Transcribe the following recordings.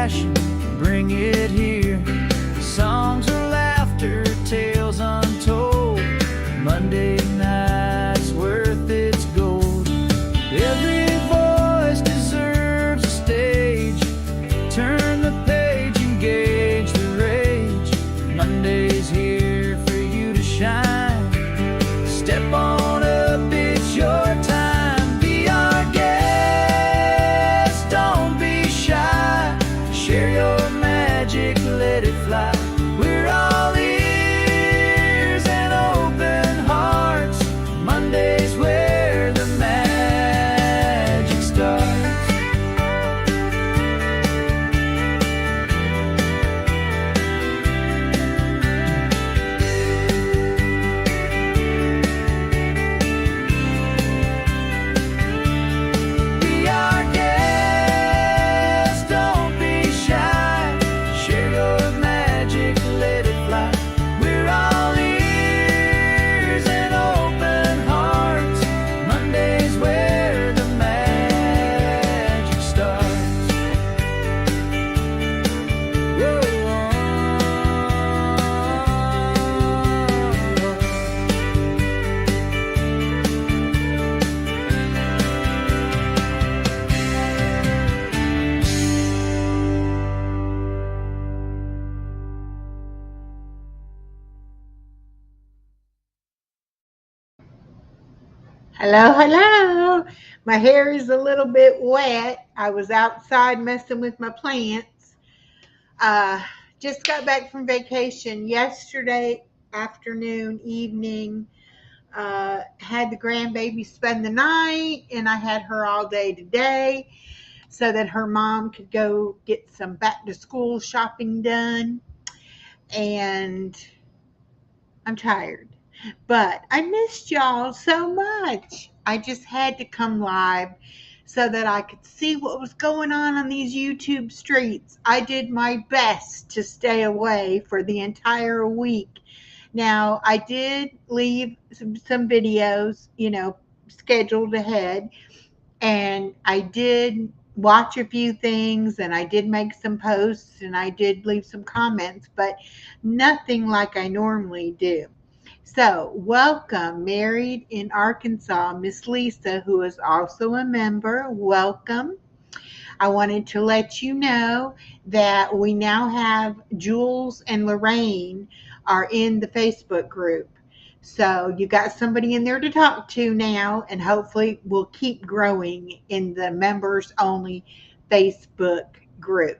passion, bring it here. Songs of laughter, tales untold. Monday night's worth its gold. Every voice deserves a stage. Turn the page, engage the rage. Monday's here for you to shine. Step on up, it's your time. Be our guest, don't be shy. Share your magic, let it fly. We're all ears and open hearts. Monday's where the magic starts. Be our guest, don't be shy. Share your magic, let it fly. We're all ears and open hearts. Monday's where the magic starts. Whoa. Hello, hello. My hair is a little bit wet. I was outside messing with my plants. Just got back from vacation yesterday afternoon, evening. Had the grandbaby spend the night, and I had her all day today so that her mom could go get some back to school shopping done. And I'm tired. But I missed y'all so much. I just had to come live so that I could see what was going on these YouTube streets. I did my best to stay away for the entire week. Now, I did leave some videos, scheduled ahead, and I did watch a few things, and I did make some posts, and I did leave some comments, but nothing like I normally do. So, welcome, Married in Arkansas, Miss Lisa, who is also a member. Welcome. I wanted to let you know that we now have Jules and Lorraine are in the Facebook group. So you got somebody in there to talk to now, and hopefully we'll keep growing in the members only Facebook group.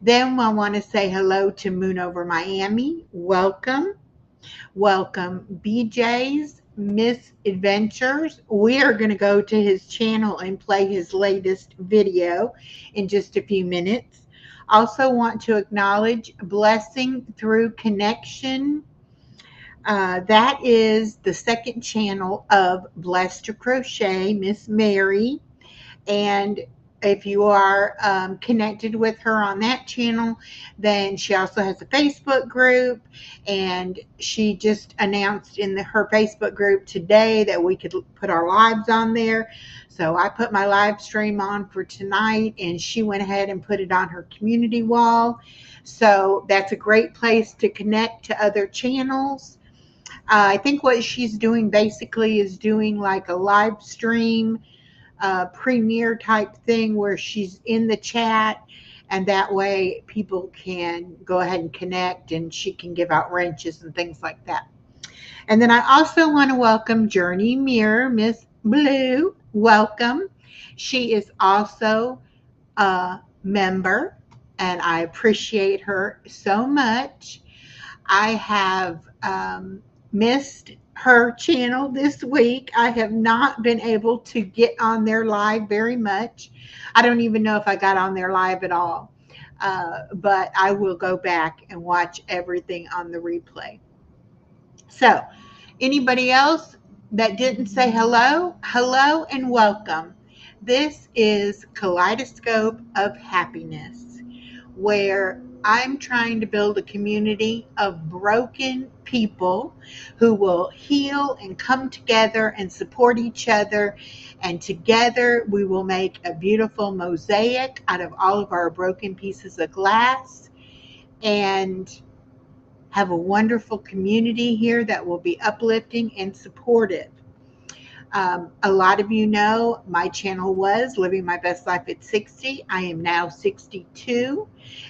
Then I want to say hello to Moon Over Miami. Welcome. Welcome, BJ's Miss Adventures. We are going to go to his channel and play his latest video in just a few minutes. Also want to acknowledge Blessing Through Connection. That is the second channel of Blessed to Crochet, Miss Mary. And if you are connected with her on that channel, then she also has a Facebook group, and she just announced in her Facebook group today that we could put our lives on there. So I put my live stream on for tonight, and she went ahead and put it on her community wall. So that's a great place to connect to other channels. I think what she's doing basically is doing like a live stream premiere type thing where she's in the chat, and that way people can go ahead and connect, and she can give out wrenches and things like that. And then I also want to welcome Journey Mirror, Miss Blue. Welcome. She is also a member, and I appreciate her so much. I have missed her channel this week. I have not been able to get on there live very much. I don't even know if I got on there live at all. But I will go back and watch everything on the replay. So, anybody else that didn't say hello, hello and welcome. This is Kaleidoscope of Happiness. where I'm trying to build a community of broken people who will heal and come together and support each other. And together we will make a beautiful mosaic out of all of our broken pieces of glass and have a wonderful community here that will be uplifting and supportive. A lot of you know my channel was Living My Best Life at 60. I am now 62.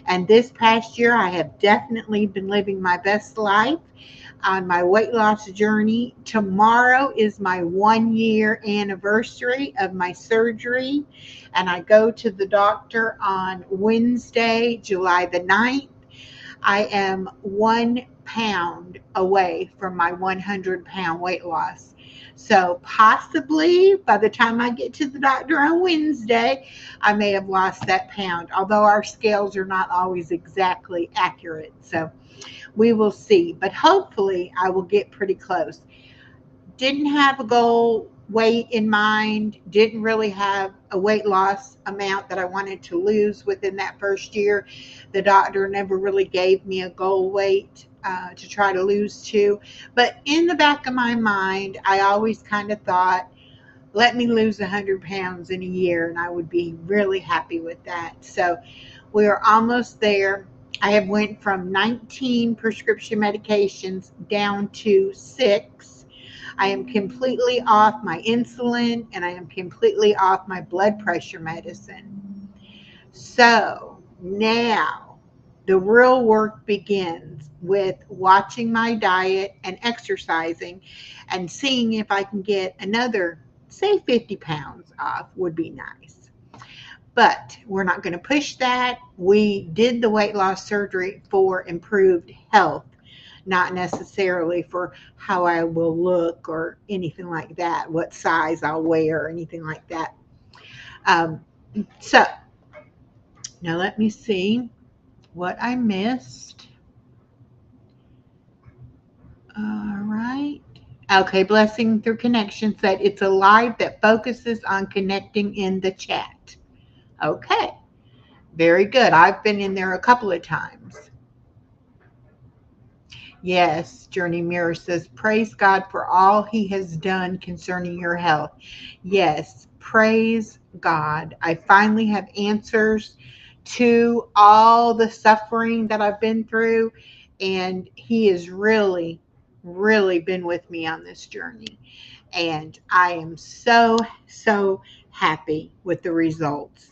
And this past year, I have definitely been living my best life on my weight loss journey. Tomorrow is my 1 year anniversary of my surgery. And I go to the doctor on Wednesday, July the 9th. I am 1 pound away from my 100-pound weight loss. So possibly by the time I get to the doctor on Wednesday, I may have lost that pound, although our scales are not always exactly accurate. So we will see, but hopefully I will get pretty close. Didn't have a goal weight in mind, didn't really have a weight loss amount that I wanted to lose within that first year. The doctor never really gave me a goal weight to try to lose to. But in the back of my mind, I always kind of thought, let me lose 100 pounds in a year and I would be really happy with that. So we are almost there. I have went from 19 prescription medications down to 6. I am completely off my insulin and I am completely off my blood pressure medicine. So now the real work begins with watching my diet and exercising and seeing if I can get another, say 50 pounds off would be nice. But we're not going to push that. We did the weight loss surgery for improved health, not necessarily for how I will look or anything like that, what size I'll wear or anything like that. So now let me see what I missed. All right. Okay, Blessing Through Connection said it's a live that focuses on connecting in the chat. Okay, very good. I've been in there a couple of times. Yes, Journey Mirror says, praise God for all he has done concerning your health. Yes, praise God. I finally have answers to all the suffering that I've been through, and he has really, really been with me on this journey. And I am so, so happy with the results.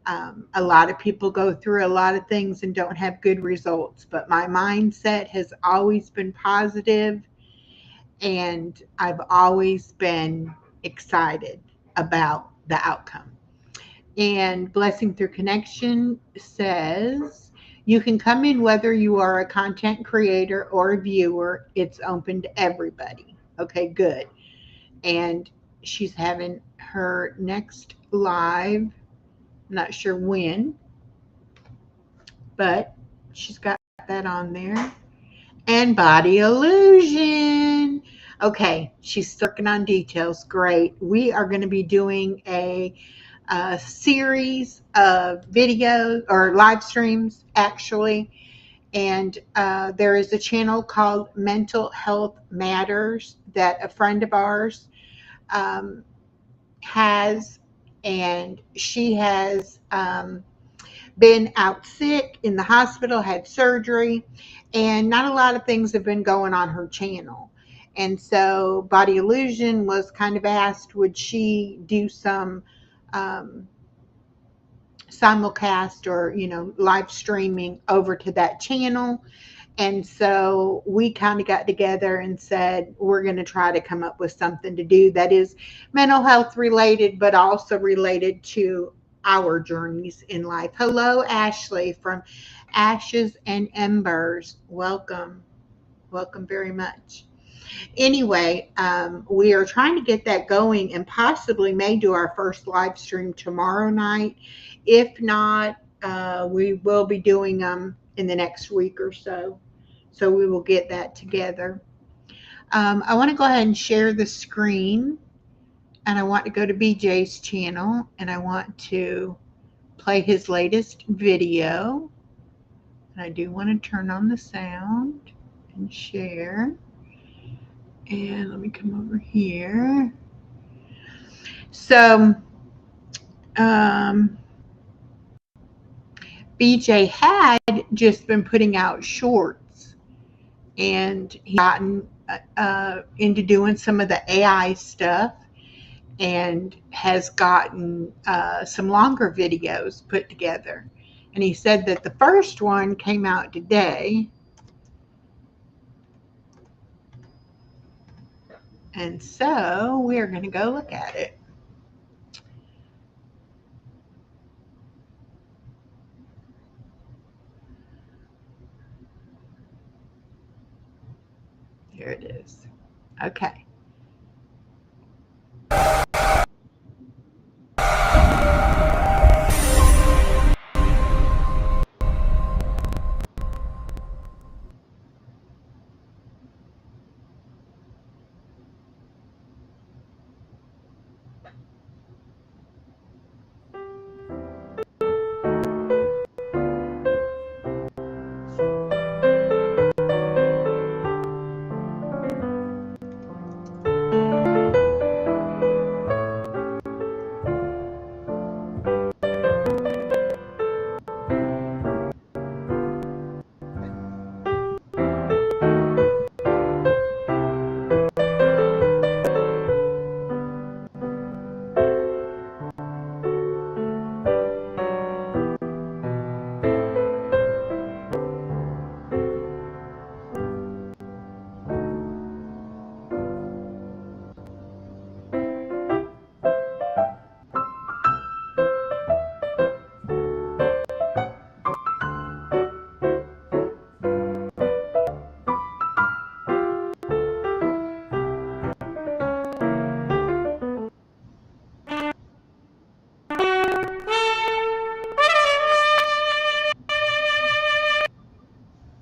A lot of people go through a lot of things and don't have good results, but my mindset has always been positive and I've always been excited about the outcome. And Blessing Through Connection says, you can come in whether you are a content creator or a viewer. It's open to everybody. Okay, good. And she's having her next live, not sure when, but she's got that on there. And Body Illusion. Okay, she's working on details. Great. We are going to be doing a series of videos or live streams, actually. And there is a channel called Mental Health Matters that a friend of ours has, and she has been out sick in the hospital, had surgery, and not a lot of things have been going on her channel. And so Body Illusion was kind of asked, would she do some simulcast or, live streaming over to that channel. And so we kind of got together and said, we're going to try to come up with something to do that is mental health related, but also related to our journeys in life. Hello, Ashley from Ashes and Embers. Welcome. Welcome very much. Anyway, we are trying to get that going and possibly may do our first live stream tomorrow night. If not, we will be doing them in the next week or so. So we will get that together. I want to go ahead and share the screen. And I want to go to BJ's channel. And I want to play his latest video. And I do want to turn on the sound and share. And let me come over here. So, BJ had just been putting out shorts, and he's gotten into doing some of the AI stuff, and has gotten some longer videos put together. And he said that the first one came out today. And so we're going to go look at it. Here it is. Okay.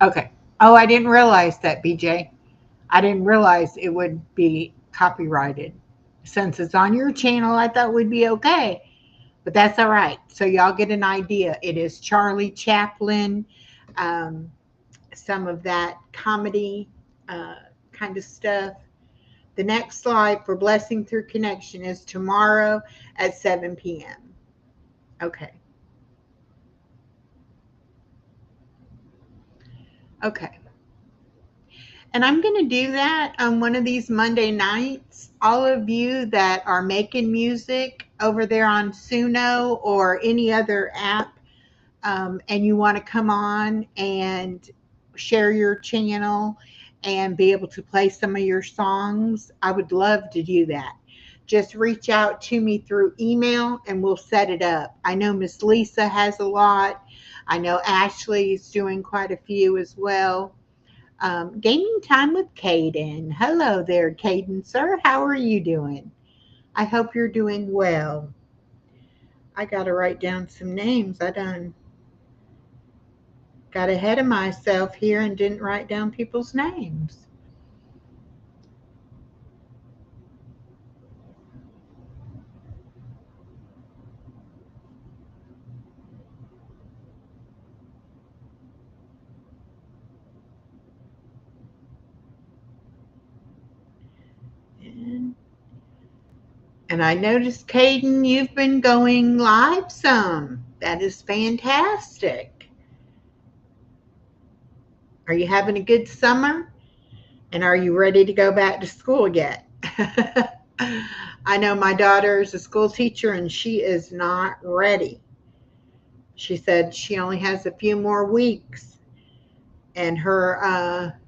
Okay. Oh, I didn't realize that, BJ. I didn't realize it would be copyrighted. Since it's on your channel, I thought we'd be okay. But that's all right. So y'all get an idea. It is Charlie Chaplin, um, some of that comedy kind of stuff. The next slide for Blessing Through Connection is tomorrow at 7 p.m. Okay. Okay. And I'm going to do that on one of these Monday nights. All of you that are making music over there on Suno or any other app, and you want to come on and share your channel and be able to play some of your songs, I would love to do that. Just reach out to me through email and we'll set it up. I know Miss Lisa has a lot. I know Ashley is doing quite a few as well. Gaming time with Caden. Hello there, Caden, sir. How are you doing? I hope you're doing well. I got to write down some names. I done got ahead of myself here and didn't write down people's names. And I noticed, Caden, you've been going live some. That is fantastic. Are you having a good summer? And are you ready to go back to school yet? I know my daughter is a school teacher and she is not ready. She said she only has a few more weeks and her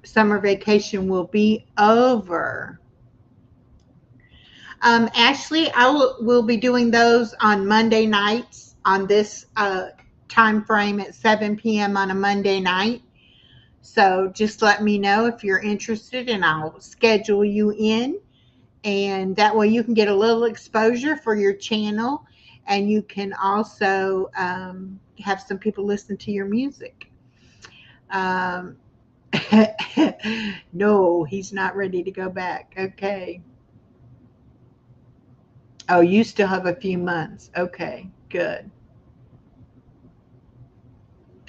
summer vacation will be over. Ashley, will be doing those on Monday nights on this time frame at 7 p.m. on a Monday night. So just let me know if you're interested and I'll schedule you in. And that way you can get a little exposure for your channel and you can also have some people listen to your music. No, he's not ready to go back. Okay. Oh, you still have a few months. Okay, good.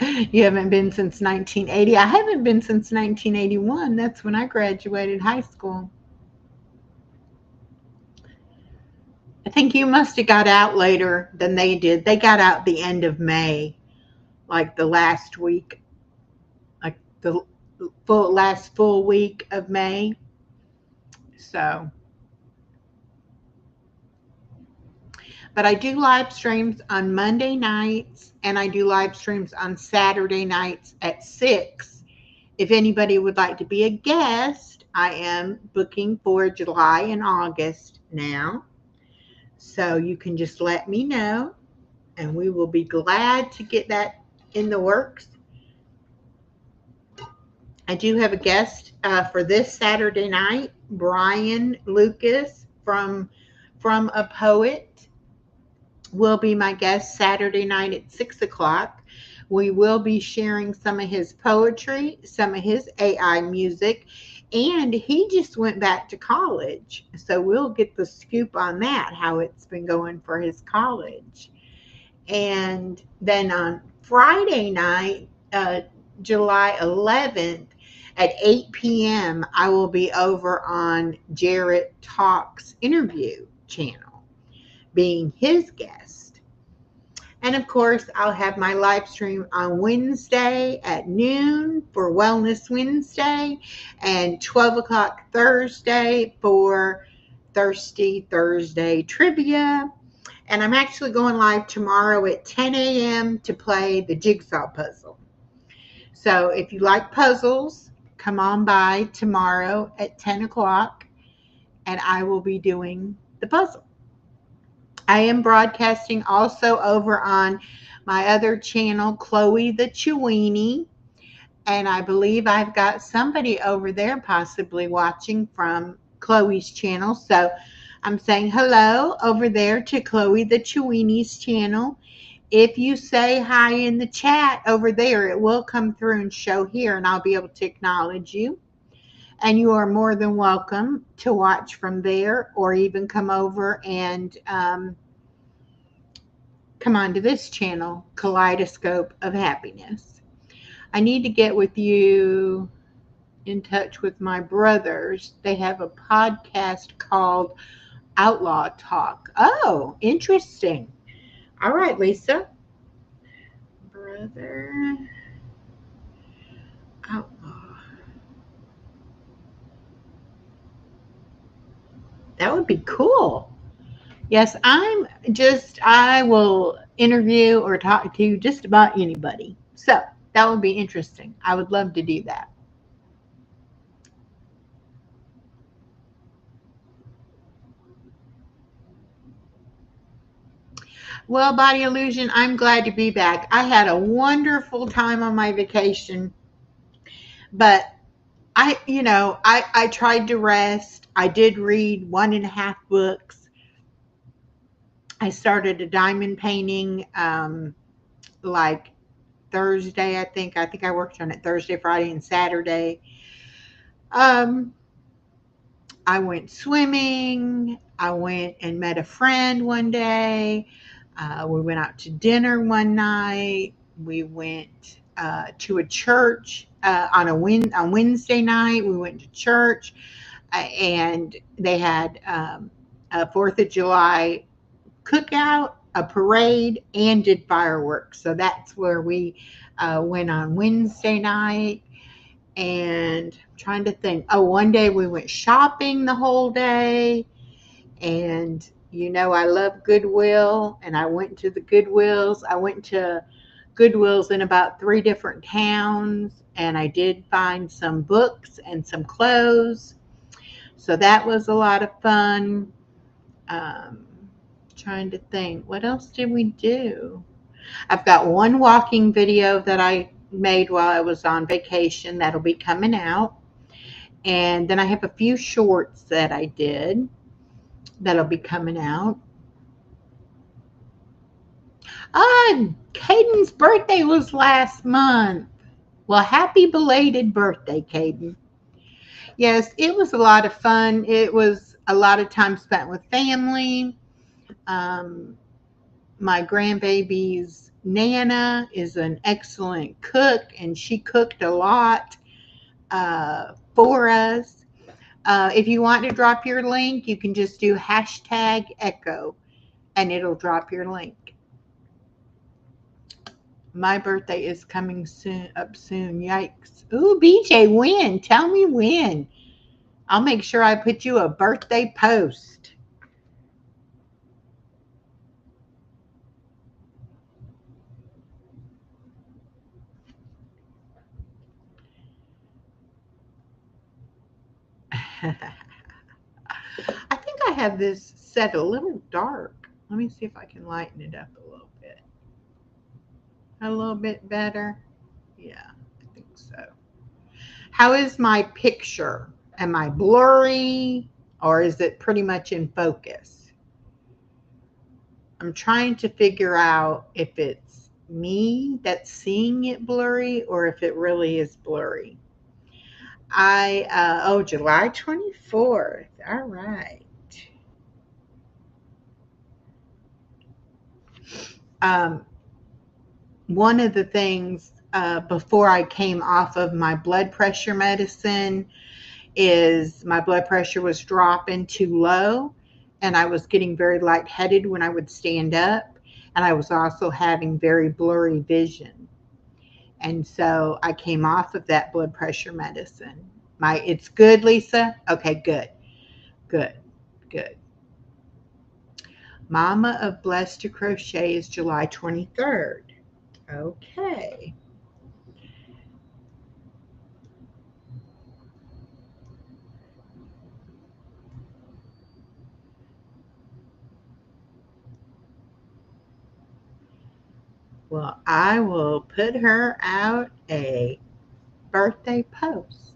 You haven't been since 1980. I haven't been since 1981. That's when I graduated high school. I think you must have got out later than they did. They got out the end of May, like the last week, like the last full week of May. So, but I do live streams on Monday nights and I do live streams on Saturday nights at 6. If anybody would like to be a guest, I am booking for July and August now. So you can just let me know and we will be glad to get that in the works. I do have a guest for this Saturday night, Brian Lucas from A Poet will be my guest Saturday night at 6 o'clock. We will be sharing some of his poetry, some of his AI music, and he just went back to college. So we'll get the scoop on that, how it's been going for his college. And then on Friday night, July 11th at 8 p.m., I will be over on Jarrett Talks interview channel, being his guest. And of course, I'll have my live stream on Wednesday at noon for Wellness Wednesday and 12 o'clock Thursday for Thirsty Thursday Trivia. And I'm actually going live tomorrow at 10 a.m. to play the jigsaw puzzle. So if you like puzzles, come on by tomorrow at 10 o'clock and I will be doing the puzzle. I am broadcasting also over on my other channel, Chloe the Chewini. And I believe I've got somebody over there possibly watching from Chloe's channel. So I'm saying hello over there to Chloe the Chewini's channel. If you say hi in the chat over there, it will come through and show here, and I'll be able to acknowledge you. And you are more than welcome to watch from there or even come over and come onto this channel, Kaleidoscope of Happiness. I need to get with you in touch with my brothers. They have a podcast called Outlaw Talk. Oh, interesting. All right, Lisa. Brother Outlaw. That would be cool. Yes, I will interview or talk to just about anybody. So that would be interesting. I would love to do that. Well, Body Illusion, I'm glad to be back. I had a wonderful time on my vacation, but I tried to rest. I did read 1.5 books. I started a diamond painting like Thursday, I think. I think I worked on it Thursday, Friday, and Saturday. I went swimming. I went and met a friend one day. We went out to dinner one night. We went to a church on Wednesday night. We went to church, and they had a 4th of July cookout, a parade, and did fireworks. So that's where we went on Wednesday night. And I'm trying to think. Oh, one day we went shopping the whole day. And I love Goodwill, and I went to the Goodwills. I went to Goodwills in about 3 different towns, and I did find some books and some clothes. So that was a lot of fun. Trying to think, what else did we do? I've got one walking video that I made while I was on vacation that'll be coming out. And then I have a few shorts that I did that'll be coming out. Caden's birthday was last month. Well, happy belated birthday, Caden. Yes, it was a lot of fun. It was a lot of time spent with family. My grandbabies Nana is an excellent cook, and she cooked a lot for us. If you want to drop your link, you can just do hashtag echo and it'll drop your link. My birthday is coming up soon. Yikes. Ooh, BJ, when? Tell me when. I'll make sure I put you a birthday post. I think I have this set a little dark. Let me see if I can lighten it up a little bit. A little bit better. Yeah, I think so. How is my picture? Am I blurry or is it pretty much in focus? I'm trying to figure out if it's me that's seeing it blurry or if it really is blurry. July 24th. All right. One of the things before I came off of my blood pressure medicine is my blood pressure was dropping too low and I was getting very lightheaded when I would stand up, and I was also having very blurry vision. And so I came off of that blood pressure medicine. It's good, Lisa? Okay, good. Good. Good. Mama of Blessed to Crochet is July 23rd. Okay. Well, I will put her out a birthday post.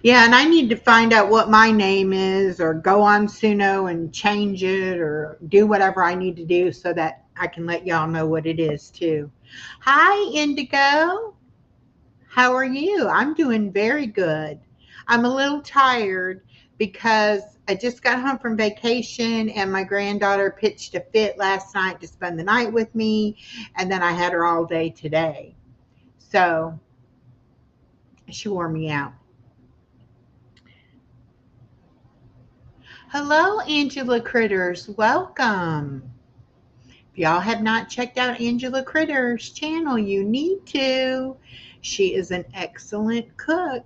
Yeah, and I need to find out what my name is or go on Suno and change it or do whatever I need to do so that I can let y'all know what it is too. Hi, Indigo. How are you? I'm doing very good. I'm a little tired because I just got home from vacation and my granddaughter pitched a fit last night to spend the night with me, and then I had her all day today. So she wore me out. Hello, Angela Critters. Welcome. If y'all have not checked out Angela Critters' channel, you need to. She is an excellent cook,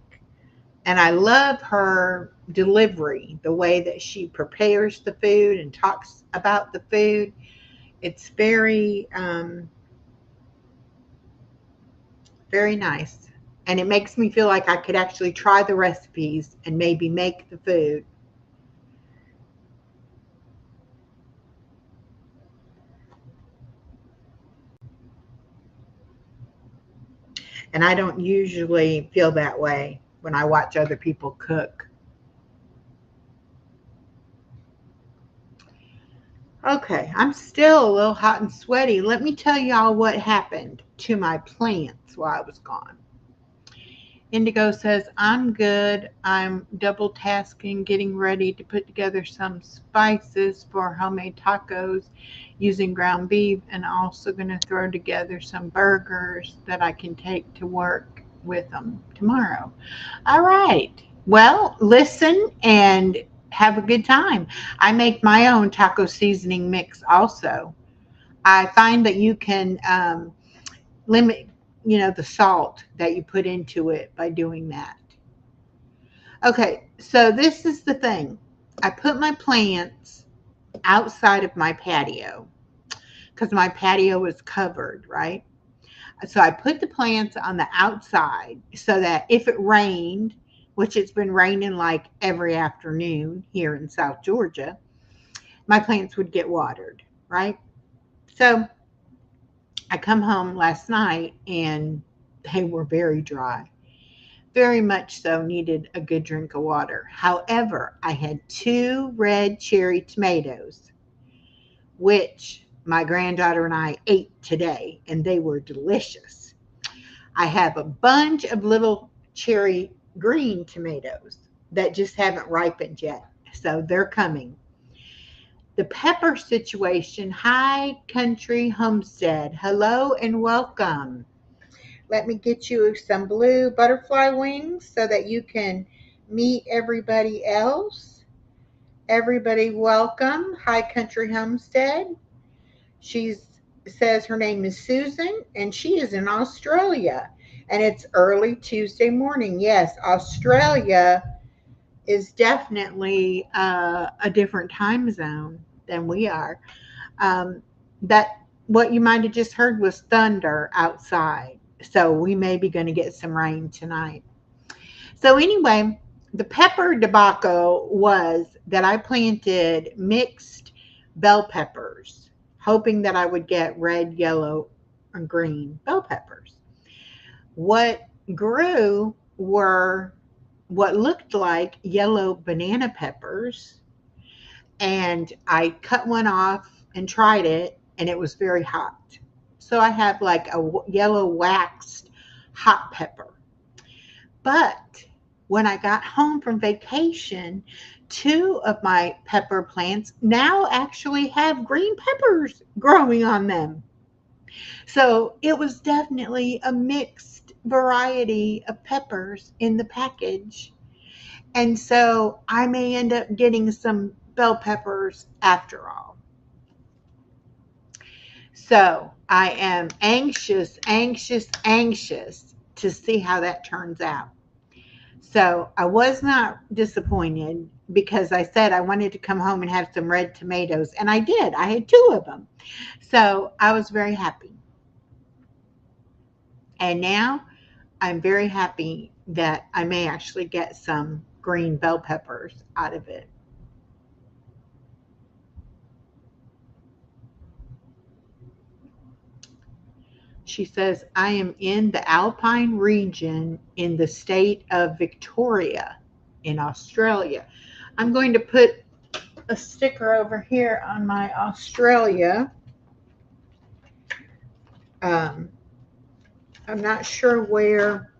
and I love her delivery, the way that she prepares the food and talks about the food. It's very, very nice. And it makes me feel like I could actually try the recipes and maybe make the food. And I don't usually feel that way when I watch other people cook. Okay, I'm still a little hot and sweaty. Let me tell y'all what happened to my plants while I was gone. Indigo says, I'm good. I'm double tasking, getting ready to put together some spices for homemade tacos using ground beef, and also going to throw together some burgers that I can take to work with them tomorrow. All right. Well, listen and have a good time. I make my own taco seasoning mix also. I find that you can limit, the salt that you put into it by doing that. Okay, so this is the thing. I put my plants outside of my patio because my patio is covered, right? So I put the plants on the outside so that if it rained, which it's been raining like every afternoon here in South Georgia, my plants would get watered, right? So I come home last night and they were very dry. Very much so, needed a good drink of water. However, I had 2 red cherry tomatoes, which my granddaughter and I ate today, and they were delicious. I have a bunch of little cherry green tomatoes that just haven't ripened yet. So they're coming. The pepper situation. Hi, Country Homestead. Hello and welcome. Let me get you some blue butterfly wings so that you can meet everybody else. Everybody, welcome. Hi, Country Homestead. She says her name is Susan and she is in Australia. And it's early Tuesday morning. Yes, Australia is definitely a different time zone than we are. That what you might have just heard was thunder outside. So we may be going to get some rain tonight. So anyway, the pepper debacle was that I planted mixed bell peppers, hoping that I would get red, yellow, and green bell peppers. What grew were what looked like yellow banana peppers, and I cut one off and tried it, and it was very hot. So I have like a yellow waxed hot pepper. But when I got home from vacation, two of my pepper plants now actually have green peppers growing on them. So it was definitely a mixed variety of peppers in the package. And so I may end up getting some bell peppers after all. So I am anxious, anxious, anxious to see how that turns out. So I was not disappointed because I said I wanted to come home and have some red tomatoes, and I did. I had two of them. So I was very happy. And now I'm very happy that I may actually get some green bell peppers out of it. She says, I am in the Alpine region in the state of Victoria in Australia. I'm going to put a sticker over here on my Australia. I'm not sure where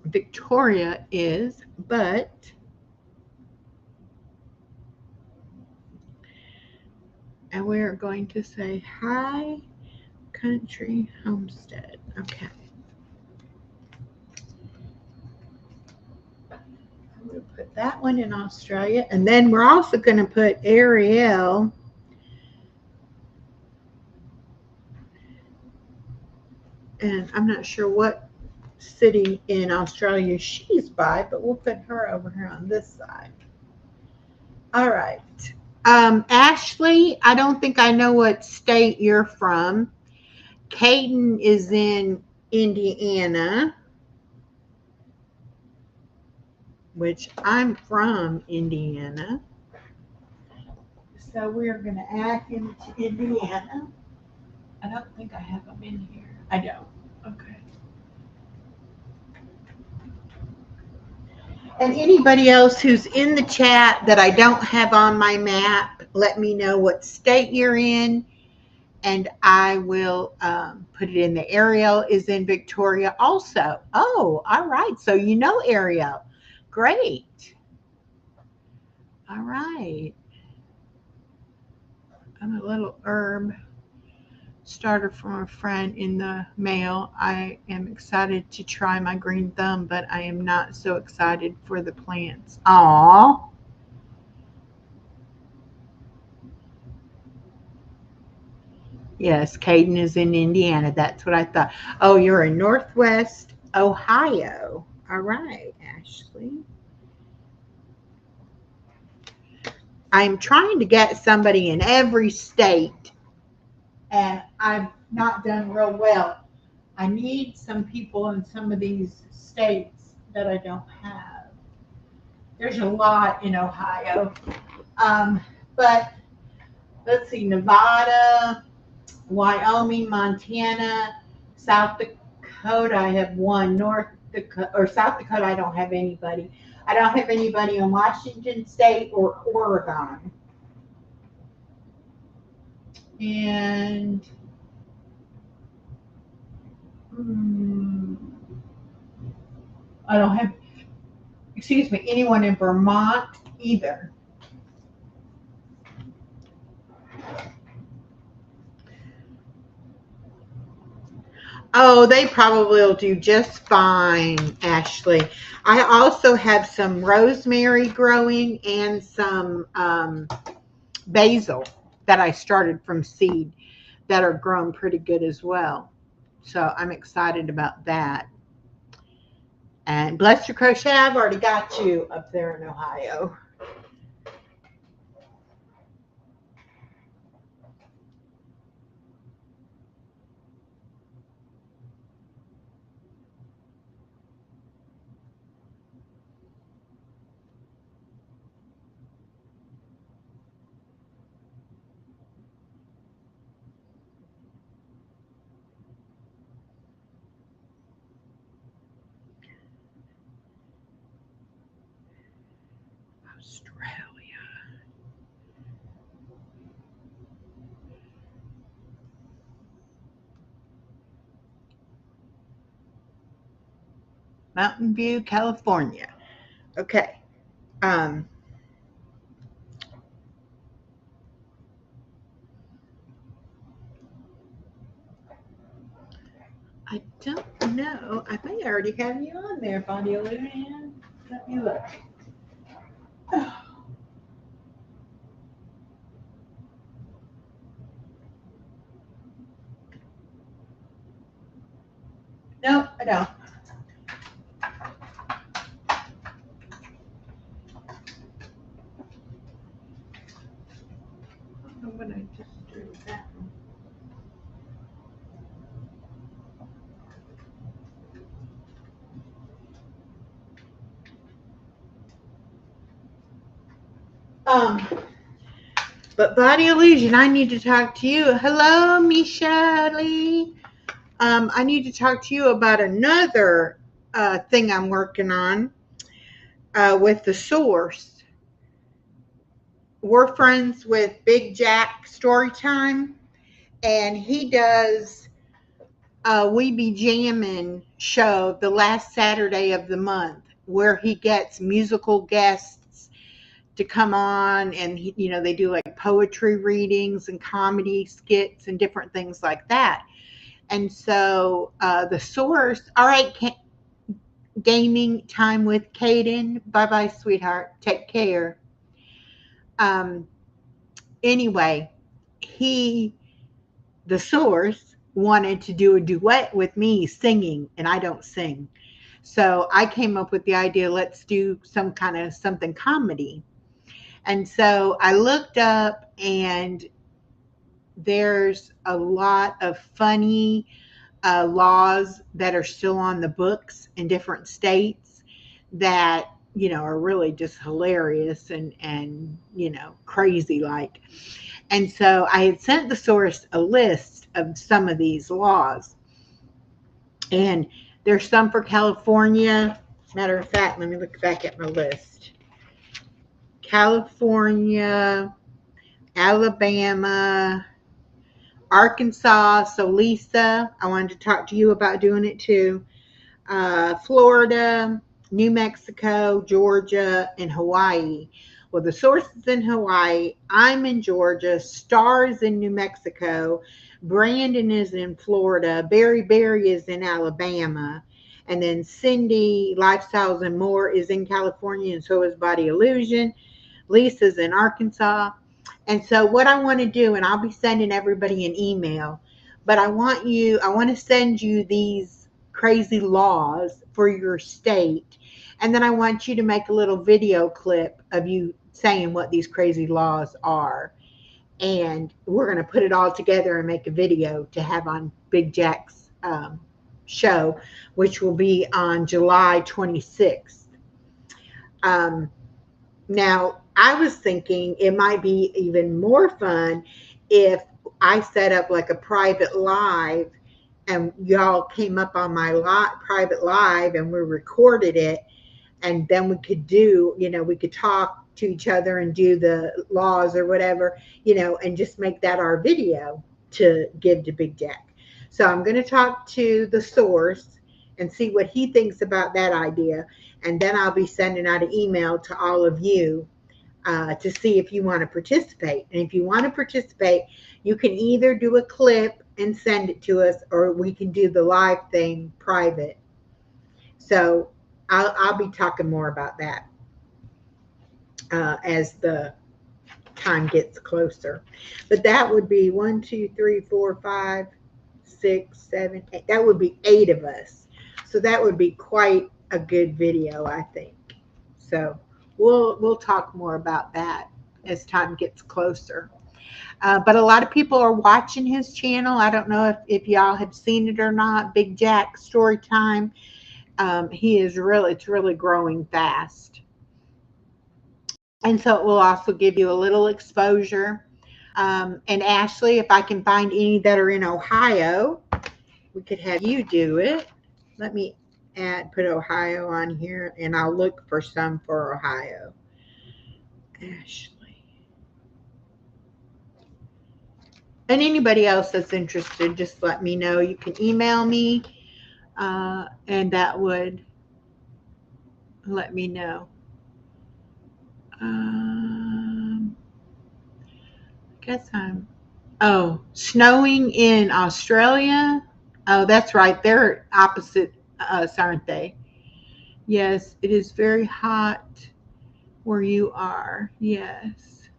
Victoria is, but and we're going to say hi, Country Homestead. Okay. I'm going to put that one in Australia. And then we're also going to put Ariel. And I'm not sure what city in Australia she's by, but we'll put her over here on this side. All right. Ashley, I don't think I know what state you're from. Caden is in Indiana, which I'm from Indiana. So we're going to add him to Indiana. I don't think I have him in here. I don't. Okay. And anybody else who's in the chat that I don't have on my map, let me know what state you're in, and I will put it in. The Ariel is in Victoria also. Oh, all right. So you know Ariel. Great. All right. I'm a little herb starter from a friend in the mail. I am excited to try my green thumb, but I am not so excited for the plants. Aw. Yes, Caden is in Indiana. That's what I thought. Oh, you're in Northwest Ohio. All right, Ashley. I'm trying to get somebody in every state, and I've not done real well. I need some people in some of these states that I don't have. There's a lot in Ohio. But let's see, Nevada, Wyoming, Montana, South Dakota, I have one. North Dakota or South Dakota, I don't have anybody. I don't have anybody in Washington State or Oregon. And I don't have, excuse me, anyone in Vermont either. Oh, they probably will do just fine, Ashley. I also have some rosemary growing and some basil that I started from seed that are grown pretty good as well. So I'm excited about that. And bless your crochet, I've already got you up there in Ohio. Australia. Mountain View, California. Okay. Um, I don't know. I may already have you on there, Bonnie Illusion. Let me look. No, I don't. I don't know what I just drew that one. But Body Illusion, I need to talk to you. Hello, Misha Lee. I need to talk to you about another thing I'm working on with the source. We're friends with Big Jack Storytime, and he does We Be Jammin' show the last Saturday of the month, where he gets musical guests to come on, and they do like poetry readings and comedy skits and different things like that. And so the source, all right, gaming time with Caden. Bye bye, sweetheart. Take care. Um, anyway, the source, wanted to do a duet with me singing, and I don't sing. So I came up with the idea, let's do some kind of something comedy. And so I looked up, and there's a lot of funny laws that are still on the books in different states that are really just hilarious and crazy like. And so I had sent the source a list of some of these laws, and there's some for California. Matter of fact, let me look back at my list. California, Alabama, Arkansas. So Lisa, I wanted to talk to you about doing it too. Florida, New Mexico, Georgia, and Hawaii. Well, the source is in Hawaii. I'm in Georgia. Star is in New Mexico. Brandon is in Florida. Berry is in Alabama. And then Cindy, Lifestyles and More, is in California, and so is Body Illusion. Lisa's in Arkansas. And so what I want to do, and I'll be sending everybody an email, but I want to send you these crazy laws for your state. And then I want you to make a little video clip of you saying what these crazy laws are. And we're going to put it all together and make a video to have on Big Jack's show, which will be on July 26th. Now, I was thinking it might be even more fun if I set up like a private live, and y'all came up on my private live, and we recorded it, and then we could talk to each other and do the laws or whatever, and just make that our video to give to Big Jack. So I'm going to talk to the source, and see what he thinks about that idea. And then I'll be sending out an email to all of you to see if you want to participate. And if you want to participate, you can either do a clip and send it to us, or we can do the live thing private. So I'll be talking more about that as the time gets closer. But that would be 1, 2, 3, 4, 5, 6, 7, 8. That would be 8 of us. So that would be quite a good video, I think. So we'll talk more about that as time gets closer. But a lot of people are watching his channel. I don't know if y'all have seen it or not. Big Jack Storytime. It's really growing fast. And so it will also give you a little exposure. And Ashley, if I can find any that are in Ohio, we could have you do it. Let me put Ohio on here, and I'll look for some for Ohio. Ashley. And anybody else that's interested, just let me know. You can email me, and that would let me know. I guess snowing in Australia. Oh, that's right. They're opposite us, aren't they? Yes, it is very hot where you are. Yes.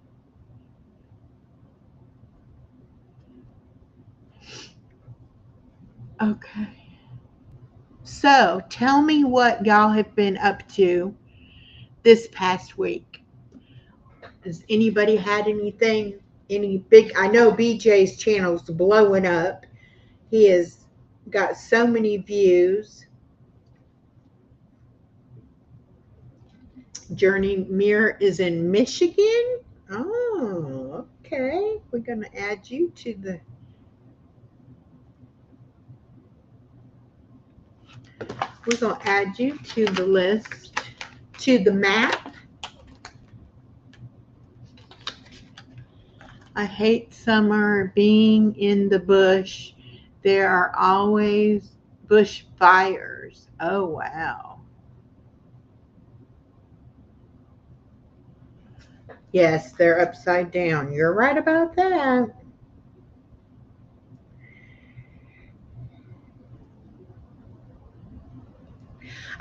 Okay. So tell me what y'all have been up to this past week. Has anybody had anything, any big? I know BJ's channel's blowing up. He has got so many views. Journey Mirror is in Michigan. Oh, okay. We're going to add you to the. We're going to add you to the list, to the map. I hate summer being in the bush. There are always bush fires. Oh, wow. Yes, they're upside down. You're right about that.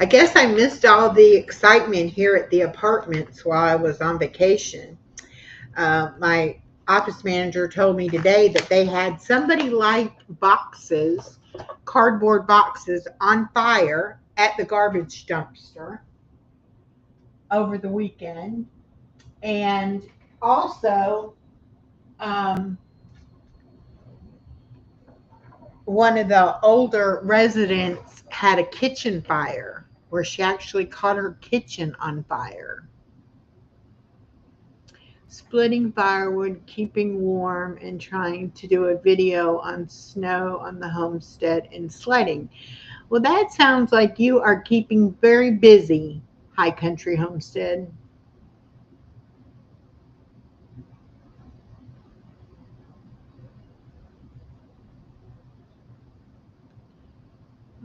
I guess I missed all the excitement here at the apartments while I was on vacation. My office manager told me today that they had somebody light boxes, cardboard boxes, on fire at the garbage dumpster over the weekend. And also, one of the older residents had a kitchen fire where she actually caught her kitchen on fire. Splitting firewood, keeping warm, and trying to do a video on snow on the homestead and sledding. Well, that sounds like you are keeping very busy, High Country Homestead.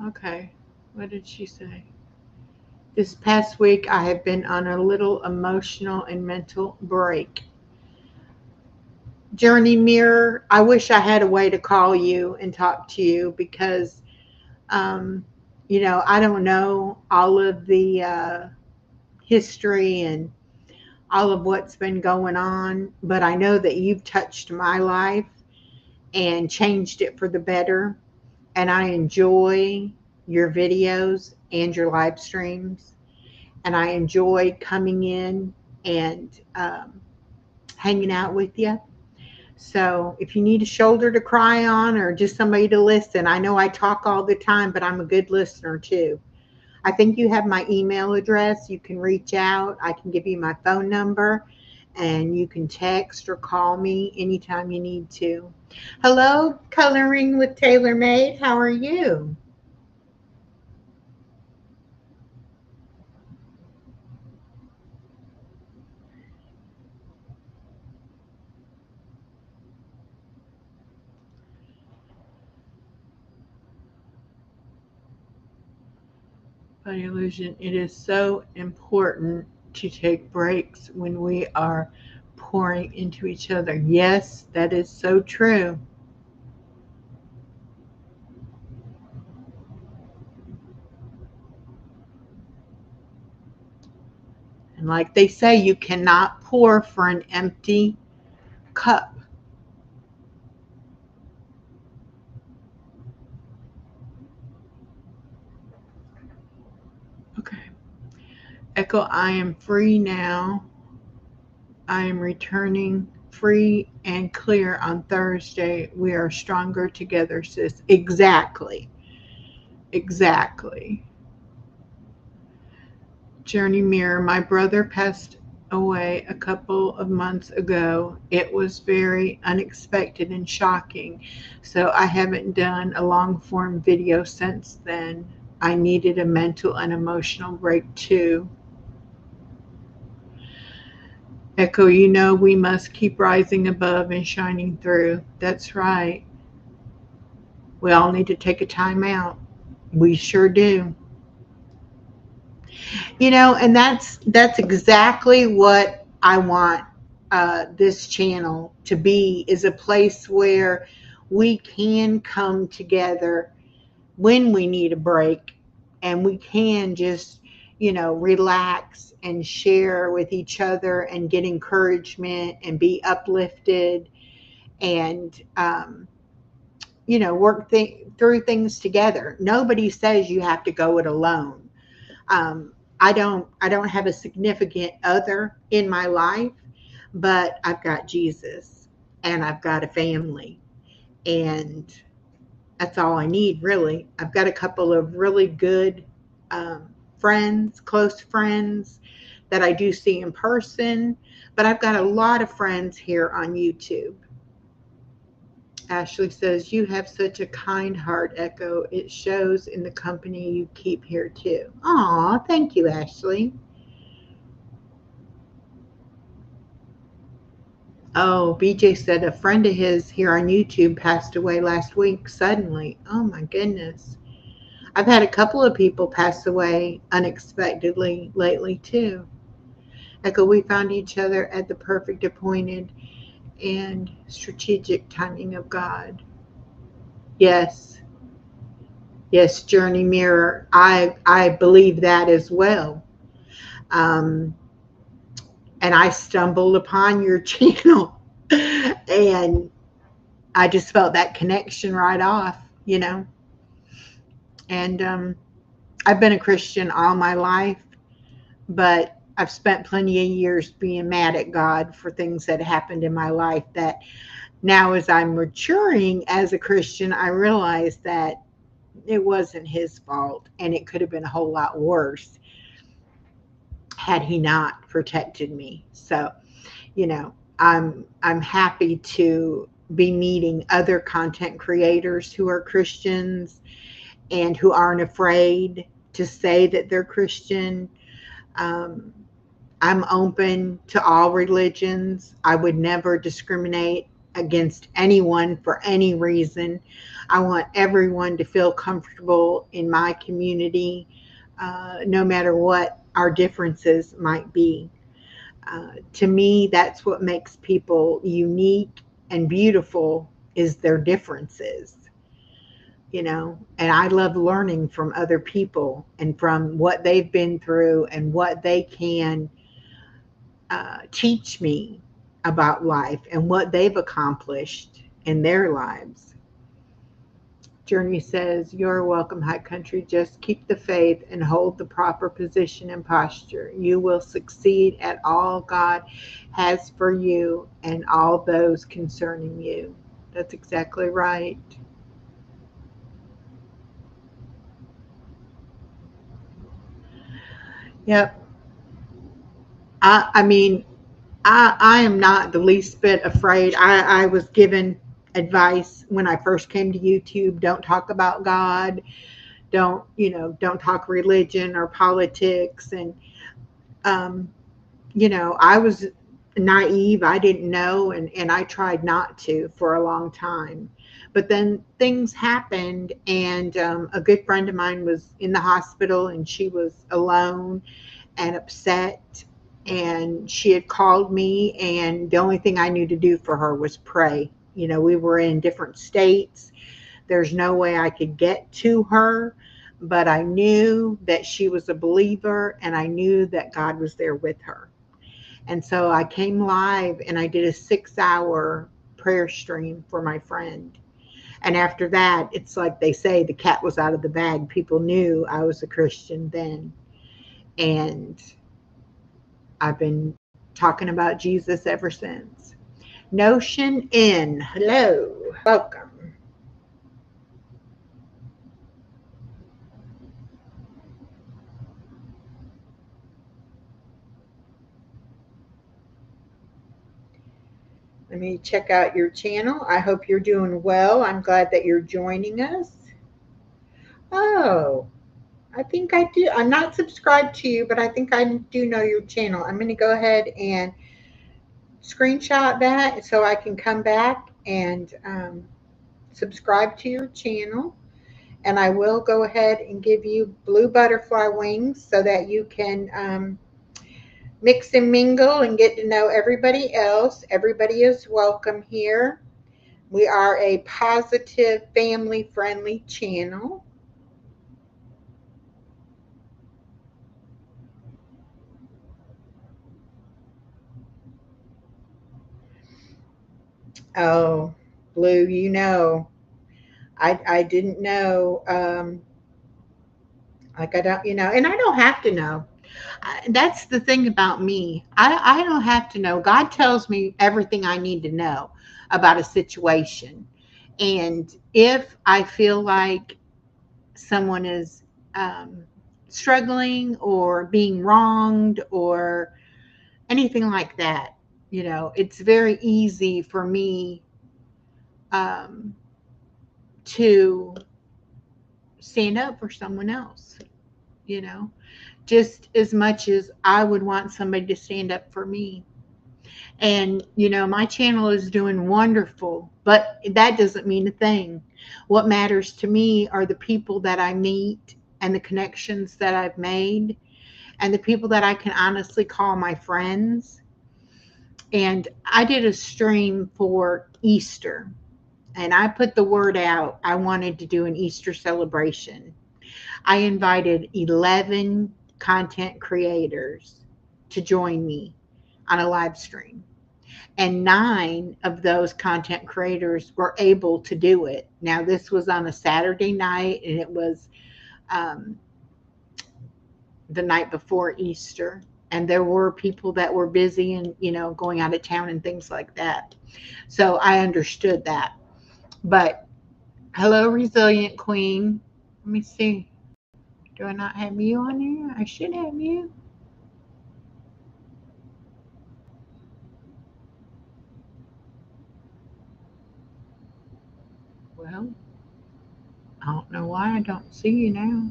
Okay, what did she say? This past week, I have been on a little emotional and mental break. Journey Mirror, I wish I had a way to call you and talk to you because, I don't know all of the history and all of what's been going on, but I know that you've touched my life and changed it for the better. And I enjoy your videos and your live streams. And I enjoy coming in and hanging out with you. So if you need a shoulder to cry on or just somebody to listen, I know I talk all the time, but I'm a good listener too. I think you have my email address. You can reach out. I can give you my phone number, and you can text or call me anytime you need to. Hello, Coloring with Taylor Made. How are you? Body illusion. It is so important to take breaks when we are pouring into each other. Yes, that is so true. And like they say, you cannot pour for an empty cup. Okay. Echo, I am free now. I am returning free and clear on Thursday. We are stronger together, sis. Exactly. Exactly. Journey Mirror, my brother passed away a couple of months ago. It was very unexpected and shocking, so I haven't done a long form video since then. I needed a mental and emotional break too. Echo, you know we must keep rising above and shining through. That's right. We all need to take a time out. We sure do. And that's exactly what I want this channel to be, is a place where we can come together when we need a break, and we can just relax and share with each other and get encouragement and be uplifted, and work through things together. Nobody says you have to go it alone. I don't have a significant other in my life, but I've got Jesus and I've got a family, and that's all I need, really. I've got a couple of really good friends, close friends that I do see in person, but I've got a lot of friends here on YouTube. Ashley says, you have such a kind heart, Echo. It shows in the company you keep here, too. Aw, thank you, Ashley. Oh, BJ said a friend of his here on YouTube passed away last week suddenly. Oh, my goodness. I've had a couple of people pass away unexpectedly lately, too. Echo, we found each other at the perfect appointed and strategic timing of God. Yes. Yes, Journey Mirror. I believe that as well. Um, and I stumbled upon your channel, and I just felt that connection right off. And I've been a Christian all my life, but I've spent plenty of years being mad at God for things that happened in my life, that now, as I'm maturing as a Christian, I realize that it wasn't his fault, and it could have been a whole lot worse had he not protected me. So, I'm happy to be meeting other content creators who are Christians and who aren't afraid to say that they're Christian. Um, I'm open to all religions. I would never discriminate against anyone for any reason. I want everyone to feel comfortable in my community, no matter what our differences might be. To me, that's what makes people unique and beautiful, is their differences. And I love learning from other people and from what they've been through and what they can teach me about life and what they've accomplished in their lives. Journey says, you're welcome, High Country. Just keep the faith and hold the proper position and posture. You will succeed at all God has for you and all those concerning you. That's exactly right. Yep. I mean, I am not the least bit afraid. I was given advice when I first came to YouTube: don't talk about God, don't talk religion or politics. And, um, I was naive. I didn't know, and I tried not to for a long time. But then things happened, and a good friend of mine was in the hospital, and she was alone and upset. And she had called me, and the only thing I knew to do for her was pray. We were in different states. There's no way I could get to her, but I knew that she was a believer, and I knew that God was there with her. And so I came live and I did a 6-hour prayer stream for my friend. And after that, it's like they say, the cat was out of the bag. People knew I was a Christian then. And I've been talking about Jesus ever since. Notion Inn. Hello. Welcome. Let me check out your channel. I hope you're doing well. I'm glad that you're joining us. Oh, I think I do. I'm not subscribed to you, but I think I do know your channel. I'm going to go ahead and screenshot that so I can come back and subscribe to your channel. And I will go ahead and give you blue butterfly wings so that you can mix and mingle and get to know everybody else. Everybody is welcome here. We are a positive, family-friendly channel. Oh, Blue, I didn't know. Like I don't, and I don't have to know. That's the thing about me. I don't have to know. God tells me everything I need to know about a situation. And if I feel like someone is struggling or being wronged or anything like that, it's very easy for me um, to stand up for someone else, you know, just as much as I would want somebody to stand up for me. And, my channel is doing wonderful, but that doesn't mean a thing. What matters to me are the people that I meet and the connections that I've made and the people that I can honestly call my friends. And I did a stream for Easter, and I put the word out. I wanted to do an Easter celebration. I invited 11 content creators to join me on a live stream. And 9 of those content creators were able to do it. Now, this was on a Saturday night, and it was um, the night before Easter. And there were people that were busy and, going out of town and things like that. So I understood that. But hello, Resilient Queen. Let me see. Do I not have you on here? I should have you. Well, I don't know why I don't see you now.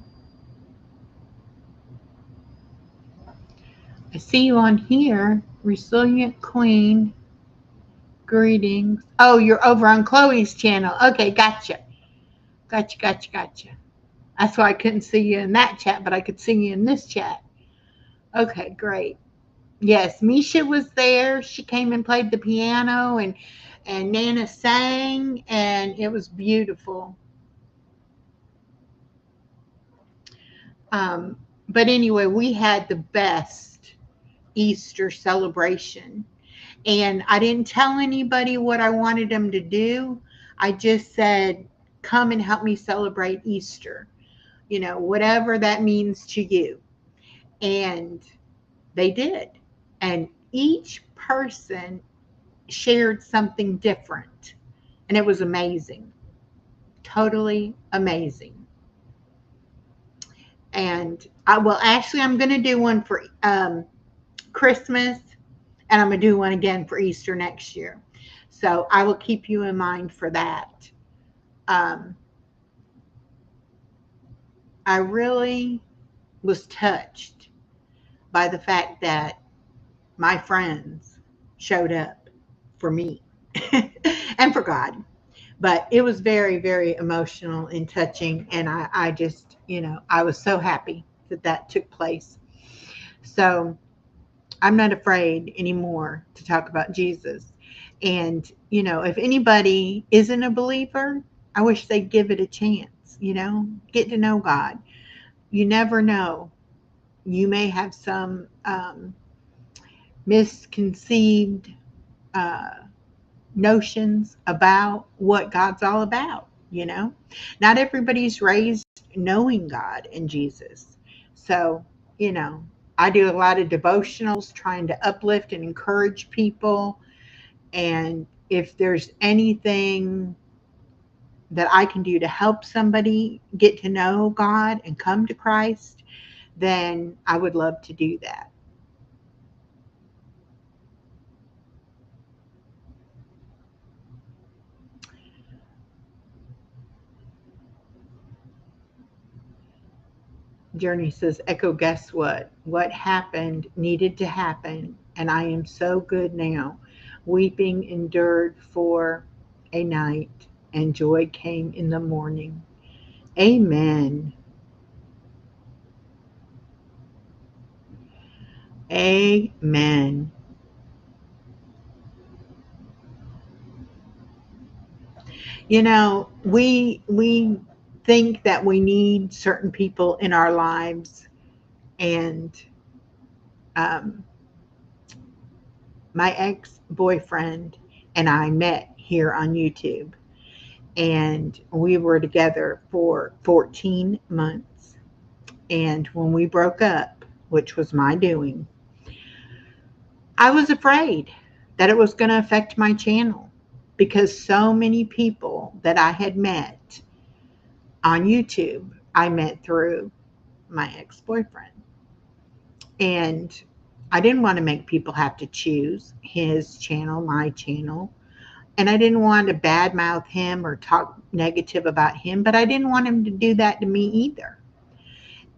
I see you on here. Resilient Queen. Greetings. Oh, you're over on Chloe's channel. Okay, gotcha. Gotcha. That's why I couldn't see you in that chat, but I could see you in this chat. Okay, great. Yes, Misha was there. She came and played the piano, and Nana sang, and it was beautiful. But anyway, we had the best Easter celebration. And I didn't tell anybody what I wanted them to do. I just said, come and help me celebrate Easter, whatever that means to you. And they did. And each person shared something different. And it was amazing. Totally amazing. And actually, I'm going to do one for Christmas, and I'm going to do one again for Easter next year. So I will keep you in mind for that. I really was touched by the fact that my friends showed up for me and for God. But it was very, very emotional and touching. And I just, I was so happy that that took place. So I'm not afraid anymore to talk about Jesus. And, if anybody isn't a believer, I wish they'd give it a chance, get to know God. You never know. You may have some misconceived uh, notions about what God's all about, Not everybody's raised knowing God and Jesus. So, I do a lot of devotionals trying to uplift and encourage people. And if there's anything that I can do to help somebody get to know God and come to Christ, then I would love to do that. Journey says, Echo, guess what? What happened needed to happen, and I am so good now. Weeping endured for a night, and joy came in the morning. Amen. Amen. We think that we need certain people in our lives, and um, my ex-boyfriend and I met here on YouTube, and we were together for 14 months. And when we broke up, which was my doing, I was afraid that it was going to affect my channel, because so many people that I had met on YouTube, I met through my ex-boyfriend. And I didn't want to make people have to choose his channel, my channel. And I didn't want to badmouth him or talk negative about him, but I didn't want him to do that to me either.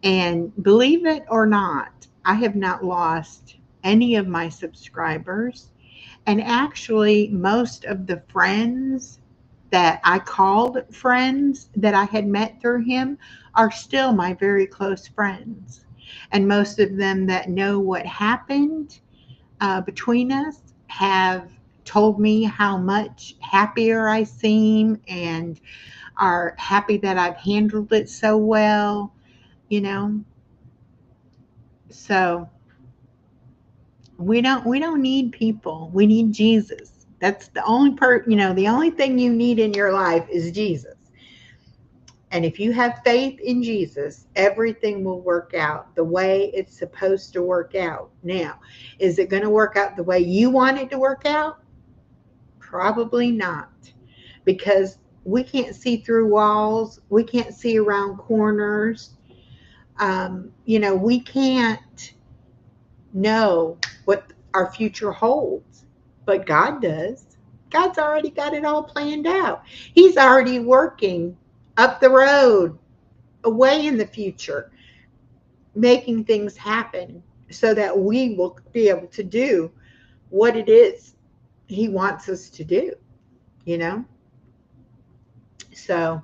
And believe it or not, I have not lost any of my subscribers. And actually, most of the friends that I called friends that I had met through him are still my very close friends. And most of them that know what happened between us have told me how much happier I seem and are happy that I've handled it so well, you know. So we don't need people. We need Jesus. That's the only the only thing you need in your life is Jesus. And if you have faith in Jesus, everything will work out the way it's supposed to work out. Now, is it going to work out the way you want it to work out? Probably not, because we can't see through walls. We can't see around corners. We can't know what our future holds, but God does. God's already got it all planned out. He's already working up the road, away in the future, making things happen so that we will be able to do what it is He wants us to do, you know? So,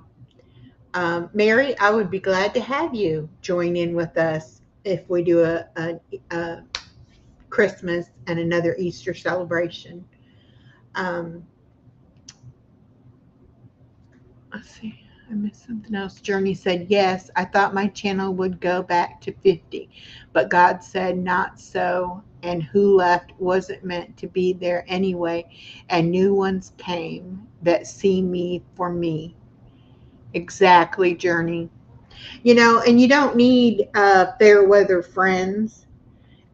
Mary, I would be glad to have you join in with us if we do a Christmas and another Easter celebration. Let's see. I missed something else. Journey said, yes, I thought my channel would go back to 50, but God said not so. And who left wasn't meant to be there anyway. And new ones came that see me for me. Exactly, Journey. And you don't need fair weather friends.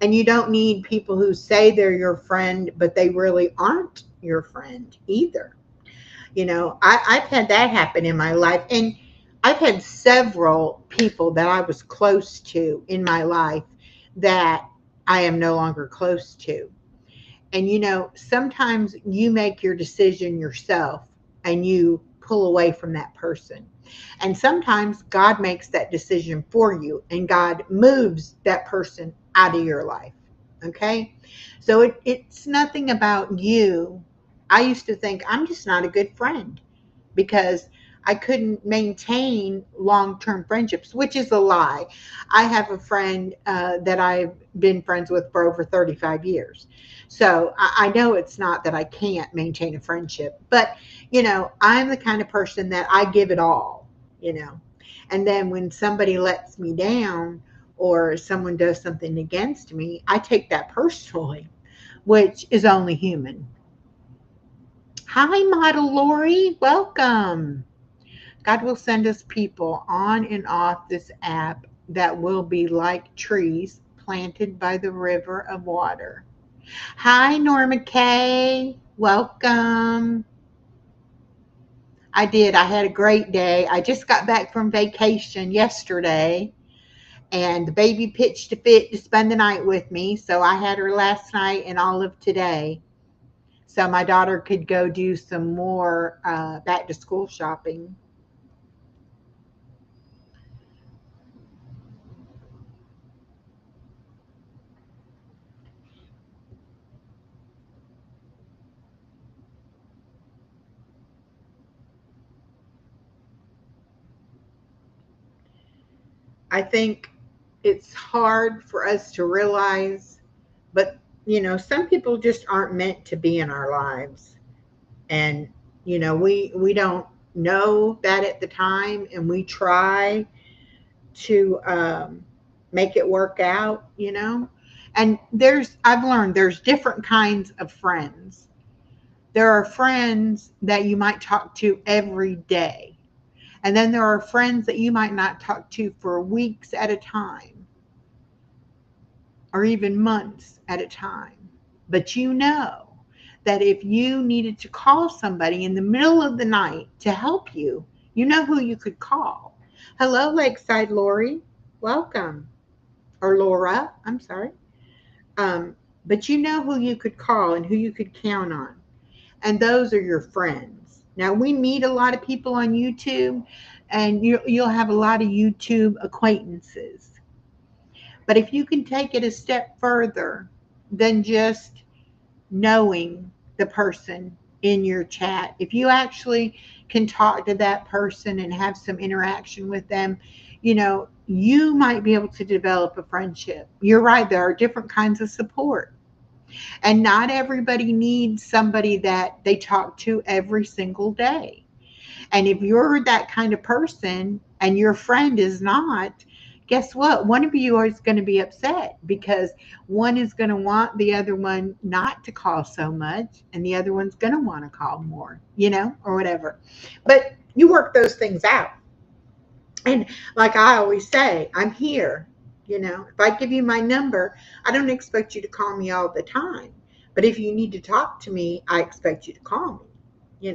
And you don't need people who say they're your friend, but they really aren't your friend either. I've had that happen in my life. And I've had several people that I was close to in my life that I am no longer close to. And, sometimes you make your decision yourself and you pull away from that person. And sometimes God makes that decision for you and God moves that person out of your life. Okay. So it's nothing about you. I used to think I'm just not a good friend because I couldn't maintain long-term friendships, which is a lie. I have a friend that I've been friends with for over 35 years. So I know it's not that I can't maintain a friendship, but I'm the kind of person that I give it all, you know. And then when somebody lets me down or someone does something against me, I take that personally, which is only human. Hi, Model Lori. Welcome. God will send us people on and off this app that will be like trees planted by the river of water. Hi, Norma Kay. Welcome. I did. I had a great day. I just got back from vacation yesterday, and the baby pitched a fit to spend the night with me. So I had her last night and all of today. So my daughter could go do some more back to school shopping. I think it's hard for us to realize, but some people just aren't meant to be in our lives. And we don't know that at the time, and we try to make it work out, and I've learned there's different kinds of friends. There are friends that you might talk to every day, and then there are friends that you might not talk to for weeks at a time or even months at a time. But that if you needed to call somebody in the middle of the night to help you, you know who you could call. Hello, Lakeside Lori. Welcome. Or Laura, I'm sorry. But you know who you could call and who you could count on. And those are your friends. Now, we meet a lot of people on YouTube, and you'll have a lot of YouTube acquaintances. But if you can take it a step further than just knowing the person in your chat, if you actually can talk to that person and have some interaction with them, you might be able to develop a friendship. You're right, there are different kinds of support. And not everybody needs somebody that they talk to every single day. And if you're that kind of person and your friend is not, guess what? One of you is going to be upset because one is going to want the other one not to call so much, and the other one's going to want to call more, or whatever. But you work those things out. And like I always say, I'm here. If I give you my number, I don't expect you to call me all the time. But if you need to talk to me, I expect you to call me,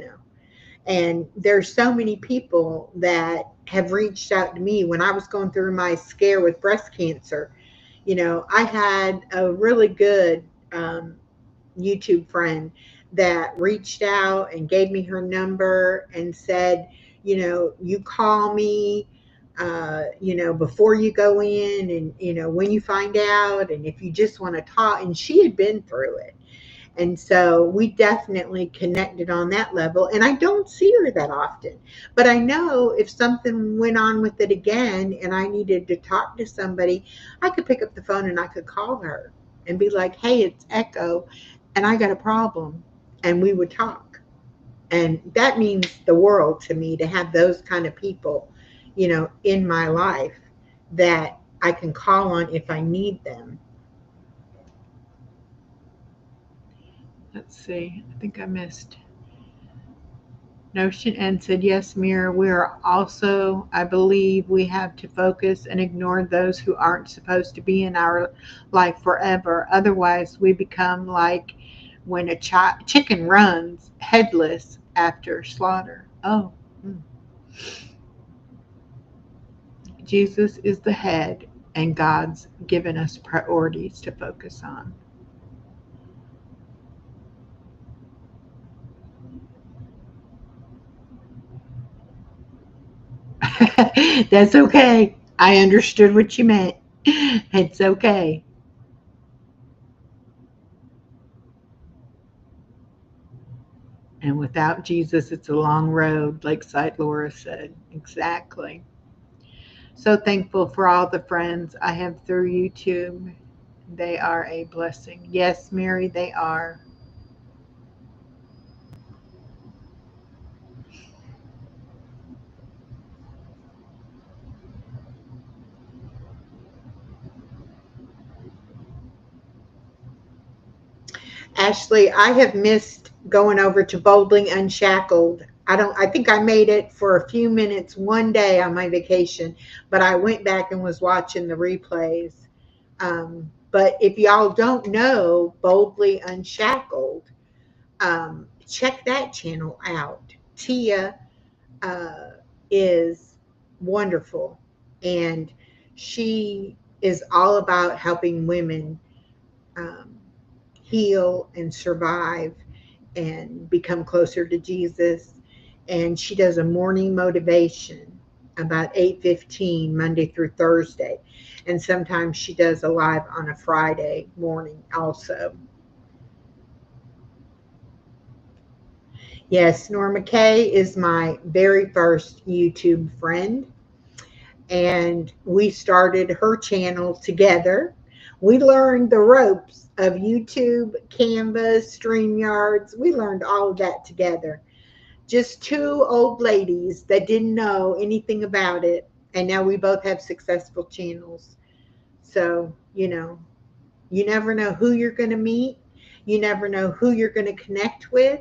And there's so many people that have reached out to me when I was going through my scare with breast cancer. I had a really good YouTube friend that reached out and gave me her number and said, you call me, before you go in, and, when you find out, and if you just want to talk. And she had been through it. And so we definitely connected on that level. And I don't see her that often. But I know if something went on with it again and I needed to talk to somebody, I could pick up the phone and I could call her and be like, hey, it's Echo, and I got a problem. And we would talk. And that means the world to me, to have those kind of people, in my life that I can call on if I need them. Let's see. I think I missed. Notion N said, yes, Mira, we are also, I believe we have to focus and ignore those who aren't supposed to be in our life forever. Otherwise, we become like when a chicken runs headless after slaughter. Oh. Jesus is the head, and God's given us priorities to focus on. That's okay. I understood what you meant. It's okay. And without Jesus, it's a long road, Lakeside Laura said. Exactly. So thankful for all the friends I have through YouTube. They are a blessing. Yes, Mary, they are. Ashley, I have missed going over to Boldly Unshackled. I think I made it for a few minutes one day on my vacation, but I went back and was watching the replays. But if y'all don't know Boldly Unshackled, check that channel out. Tia uh, is wonderful, and she is all about helping women um, heal and survive and become closer to Jesus. And she does a morning motivation about 8:15 Monday through Thursday. And sometimes she does a live on a Friday morning also. Yes, Norma Kay is my very first YouTube friend, and we started her channel together. We learned the ropes of YouTube, Canvas, StreamYards. We learned all of that together. Just two old ladies that didn't know anything about it, and now we both have successful channels. So, you never know who you're going to meet. You never know who you're going to connect with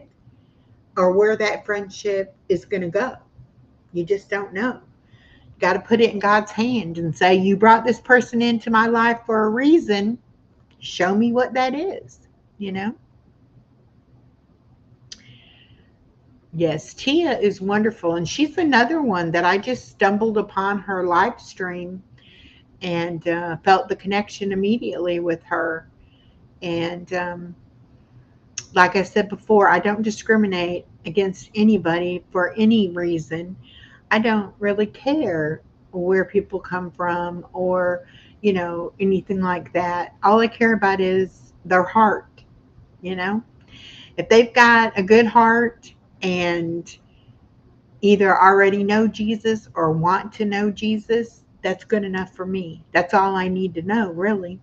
or where that friendship is going to go. You just don't know. Got to put it in God's hand and say, you brought this person into my life for a reason. Show me what that is, you know? Yes, Tia is wonderful. And she's another one that I just stumbled upon her live stream and felt the connection immediately with her. And like I said before, I don't discriminate against anybody for any reason. I don't really care where people come from or, anything like that. All I care about is their heart, you know? If they've got a good heart and either already know Jesus or want to know Jesus, that's good enough for me. That's all I need to know, really.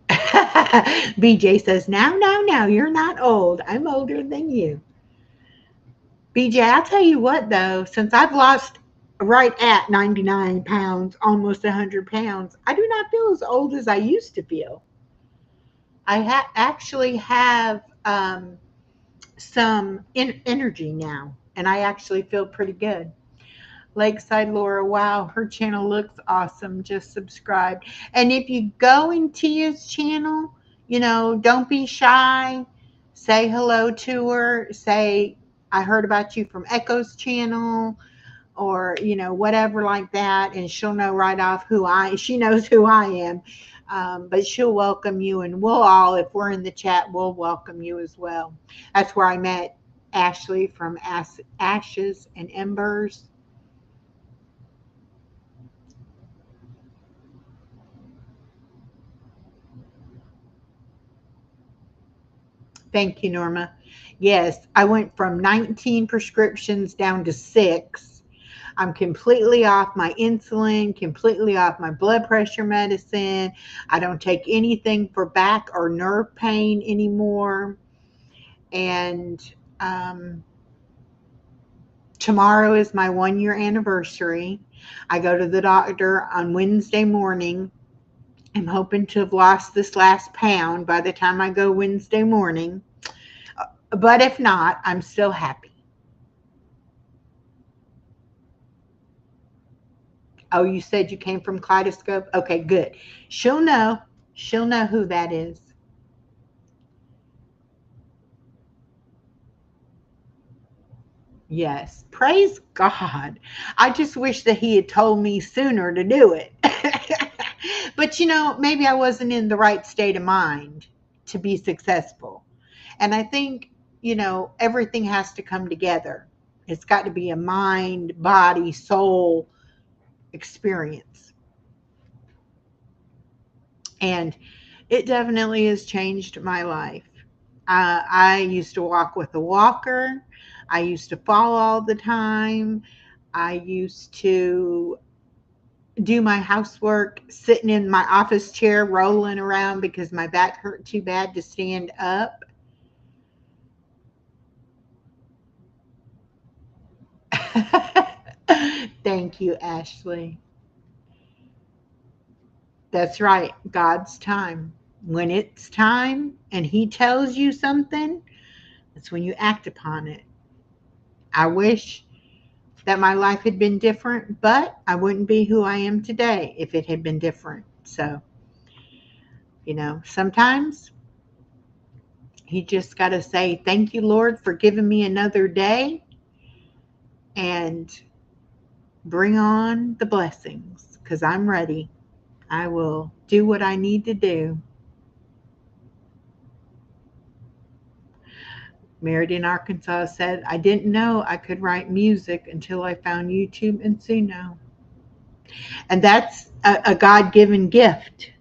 BJ says, now, you're not old. I'm older than you. BJ, I'll tell you what, though, since I've lost right at 99 pounds, almost 100 pounds, I do not feel as old as I used to feel. I actually have some energy now, and I actually feel pretty good. Lakeside Laura, wow, her channel looks awesome. Just subscribed. And if you go in Tia's channel, don't be shy. Say hello to her. Say, I heard about you from Echo's channel or, whatever like that. And she'll know right off she knows who I am. But she'll welcome you, and we'll all, if we're in the chat, we'll welcome you as well. That's where I met Ashley from Ashes and Embers. Thank you, Norma. Yes, I went from 19 prescriptions down to 6. I'm completely off my insulin, completely off my blood pressure medicine. I don't take anything for back or nerve pain anymore. And um, tomorrow is my 1 year anniversary. I go to the doctor on Wednesday morning. I'm hoping to have lost this last pound by the time I go Wednesday morning. But if not, I'm still happy. Oh, you said you came from Kaleidoscope? Okay, good. She'll know. She'll know who that is. Yes. Praise God. I just wish that he had told me sooner to do it. But, maybe I wasn't in the right state of mind to be successful. And I think, everything has to come together. It's got to be a mind, body, soul experience. And It definitely has changed my life. I used to walk with a walker. I used to fall all the time. I used to do my housework sitting in my office chair, rolling around because my back hurt too bad to stand up. Thank you, Ashley. That's right. God's time. When it's time and He tells you something, that's when you act upon it. I wish that my life had been different, but I wouldn't be who I am today if it had been different. So, sometimes you just got to say, thank you, Lord, for giving me another day and bring on the blessings because I'm ready. I will do what I need to do. Meriden, Arkansas said, I didn't know I could write music until I found YouTube and Suno. And that's a God given gift,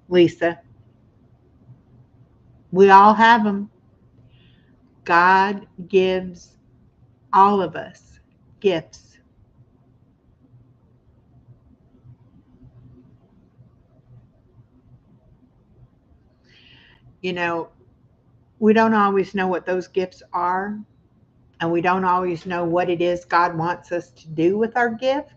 Lisa. We all have them. God gives all of us gifts. You know, we don't always know what those gifts are, and we don't always know what it is God wants us to do with our gift.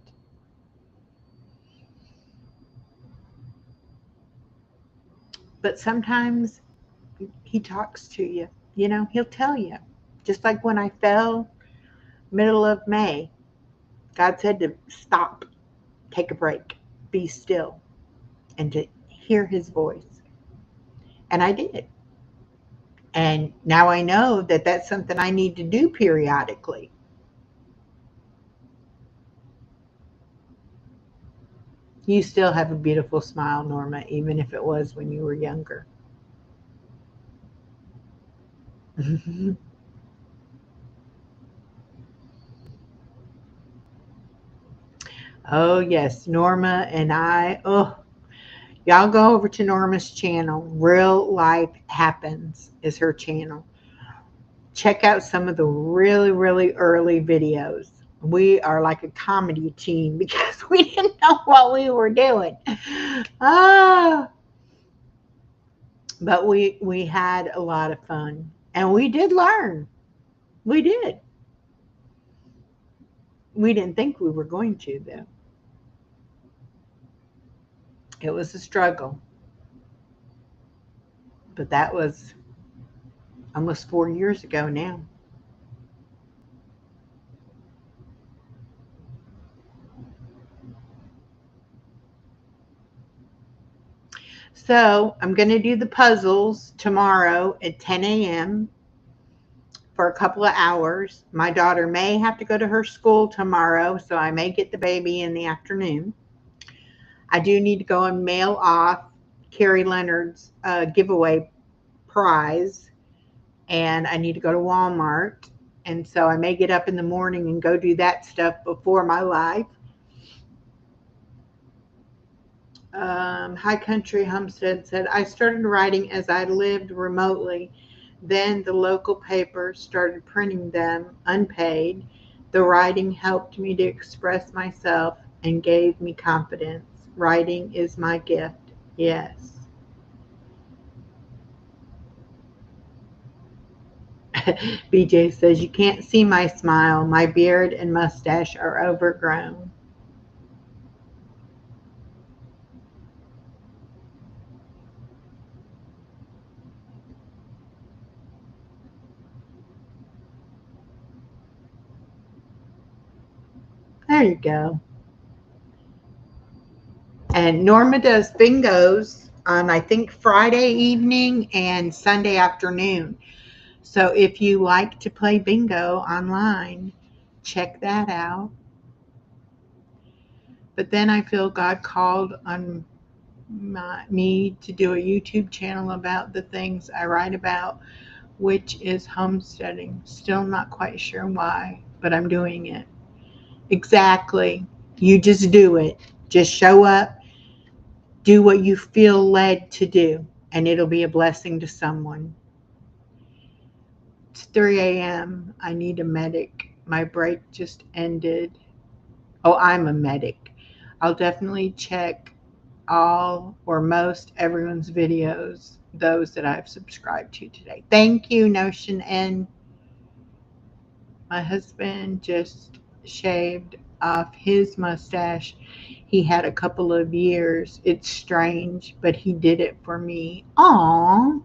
But sometimes He talks to you. He'll tell you. Just like when I fell, middle of May, God said to stop, take a break, be still, and to hear His voice. And I did. And now I know that that's something I need to do periodically. You still have a beautiful smile, Norma, even if it was when you were younger. Oh, yes, Norma and I. Oh, y'all go over to Norma's channel. Real Life Happens is her channel. Check out some of the really, really early videos. We are like a comedy team because we didn't know what we were doing. Ah, but we had a lot of fun, and we did learn. We did. We didn't think we were going to, though. It was a struggle, but that was almost 4 years ago now. So I'm going to do the puzzles tomorrow at 10 a.m. for a couple of hours. My daughter may have to go to her school tomorrow, so I may get the baby in the afternoon. I do need to go and mail off Carrie Leonard's giveaway prize, and I need to go to Walmart. And so I may get up in the morning and go do that stuff before my life. High Country Homestead said, I started writing as I lived remotely. Then the local paper started printing them unpaid. The writing helped me to express myself and gave me confidence. Writing is my gift. Yes. BJ says, you can't see my smile. My beard and mustache are overgrown. There you go. And Norma does bingos on, I think, Friday evening and Sunday afternoon. So if you like to play bingo online, check that out. But then I feel God called on me to do a YouTube channel about the things I write about, which is homesteading. Still not quite sure why, but I'm doing it. Exactly. You just do it. Just show up, do what you feel led to do. and it'll be a blessing to someone. It's 3 a.m. I need a medic. My break just ended. Oh, I'm a medic. I'll definitely check all or most everyone's videos, those that I've subscribed to today. Thank you, Notion N. My husband just shaved off his mustache. He had a couple of years. It's strange, but he did it for me. Aww.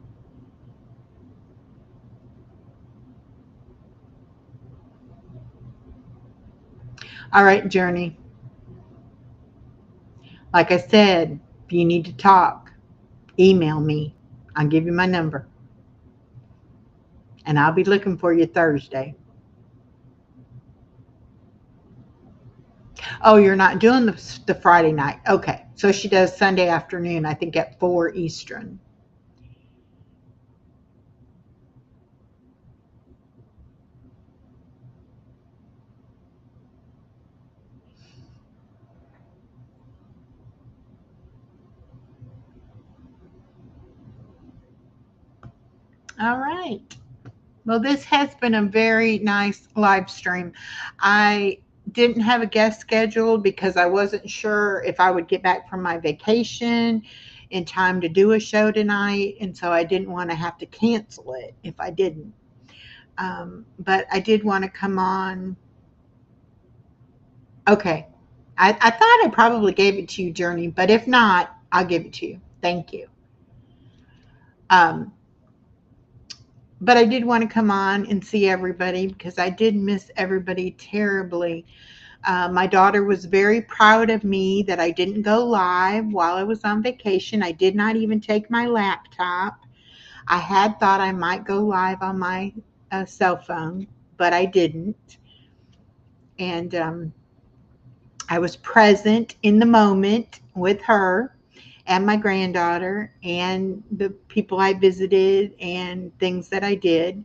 All right, Journey. Like I said, if you need to talk, email me. I'll give you my number. And I'll be looking for you Thursday. Oh, you're not doing the Friday night. Okay. So she does Sunday afternoon, I think at 4 Eastern. All right. Well, this has been a very nice live stream. I didn't have a guest scheduled because I wasn't sure if I would get back from my vacation in time to do a show tonight. And so I didn't want to have to cancel it if I didn't. But I did want to come on. Okay. I thought I probably gave it to you, Journey, but if not, I'll give it to you. Thank you. But I did want to come on and see everybody because I did miss everybody terribly. My daughter was very proud of me that I didn't go live while I was on vacation. I did not even take my laptop. I had thought I might go live on my cell phone, but I didn't. And I was present in the moment with her and my granddaughter and the people I visited and things that I did.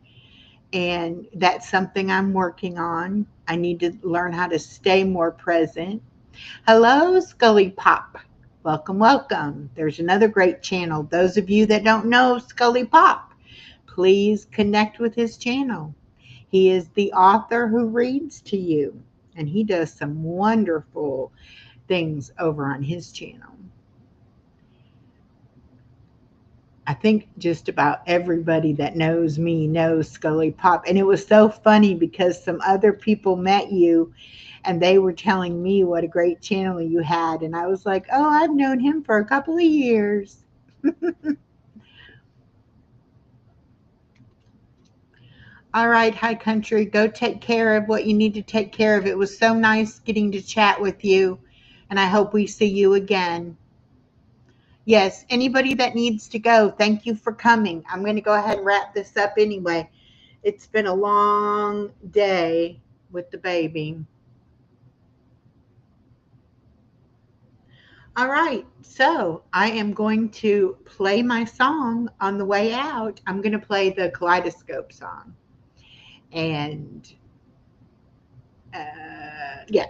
And that's something I'm working on. I need to learn how to stay more present. Hello, Scully Pop. Welcome, welcome. There's another great channel. Those of you that don't know Scully Pop, please connect with his channel. He is the author who reads to you, and he does some wonderful things over on his channel. I think just about everybody that knows me knows Scully Pop. And it was so funny because some other people met you and they were telling me what a great channel you had. And I was like, oh, I've known him for a couple of years. All right, High Country, go take care of what you need to take care of. It was so nice getting to chat with you, and I hope we see you again. Yes, anybody that needs to go, thank you for coming. I'm going to go ahead and wrap this up anyway. It's been a long day with the baby. All right, so I am going to play my song on the way out. I'm going to play the Kaleidoscope song. And yeah,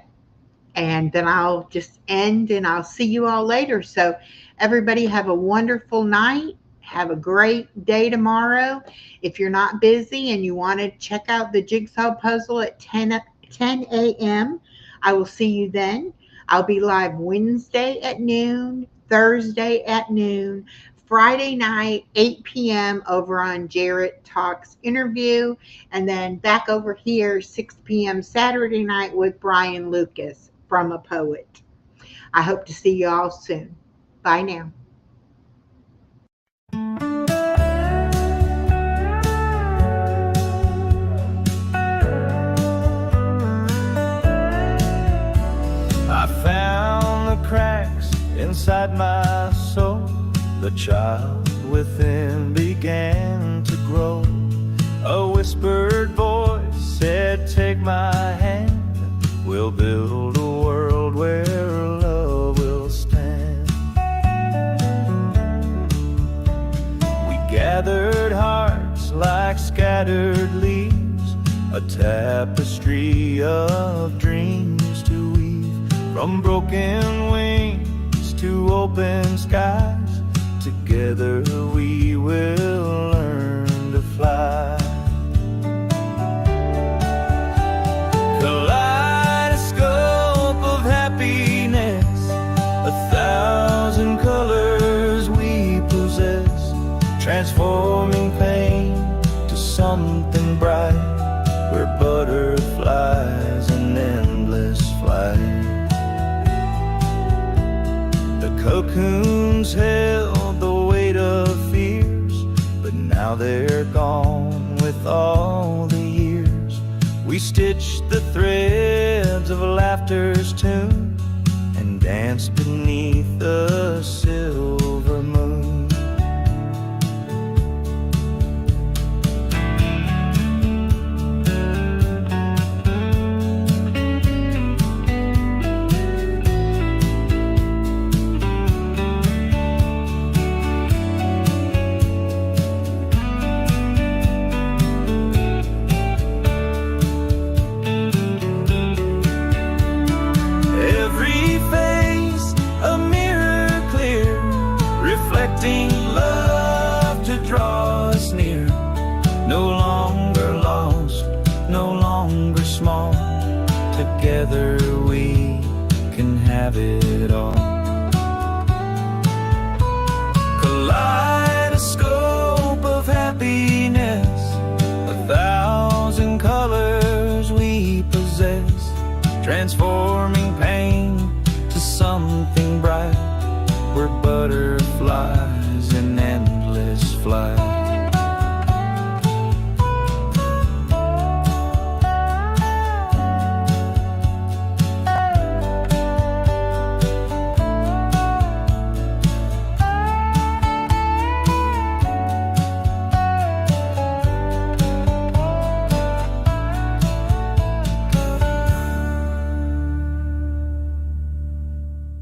and then I'll just end and I'll see you all later. So everybody have a wonderful night. Have a great day tomorrow. If you're not busy and you want to check out the jigsaw puzzle at 10 a.m., I will see you then. I'll be live Wednesday at noon, Thursday at noon, Friday night, 8 p.m. over on Jarrett Talks Interview, and then back over here, 6 p.m. Saturday night with Brian Lucas from A Poet. I hope to see you all soon. Bye now. I found the cracks inside my soul. The child within began to grow. A whispered voice said, take my hand. We'll build a world where love will stand. We gathered hearts like scattered leaves, a tapestry of dreams to weave. From broken wings to open skies, together we transforming pain to something bright. We're butterflies in endless flight. The cocoons held the weight of fears, but now they're gone with all the years. We stitched the threads of laughter's tune and danced beneath the silver moon. Love to draw us near, no longer lost, no longer small. Together we can have it all. Kaleidoscope of happiness, 1,000 colors we possess, transforming pain to something bright. We're butterflies in endless flight.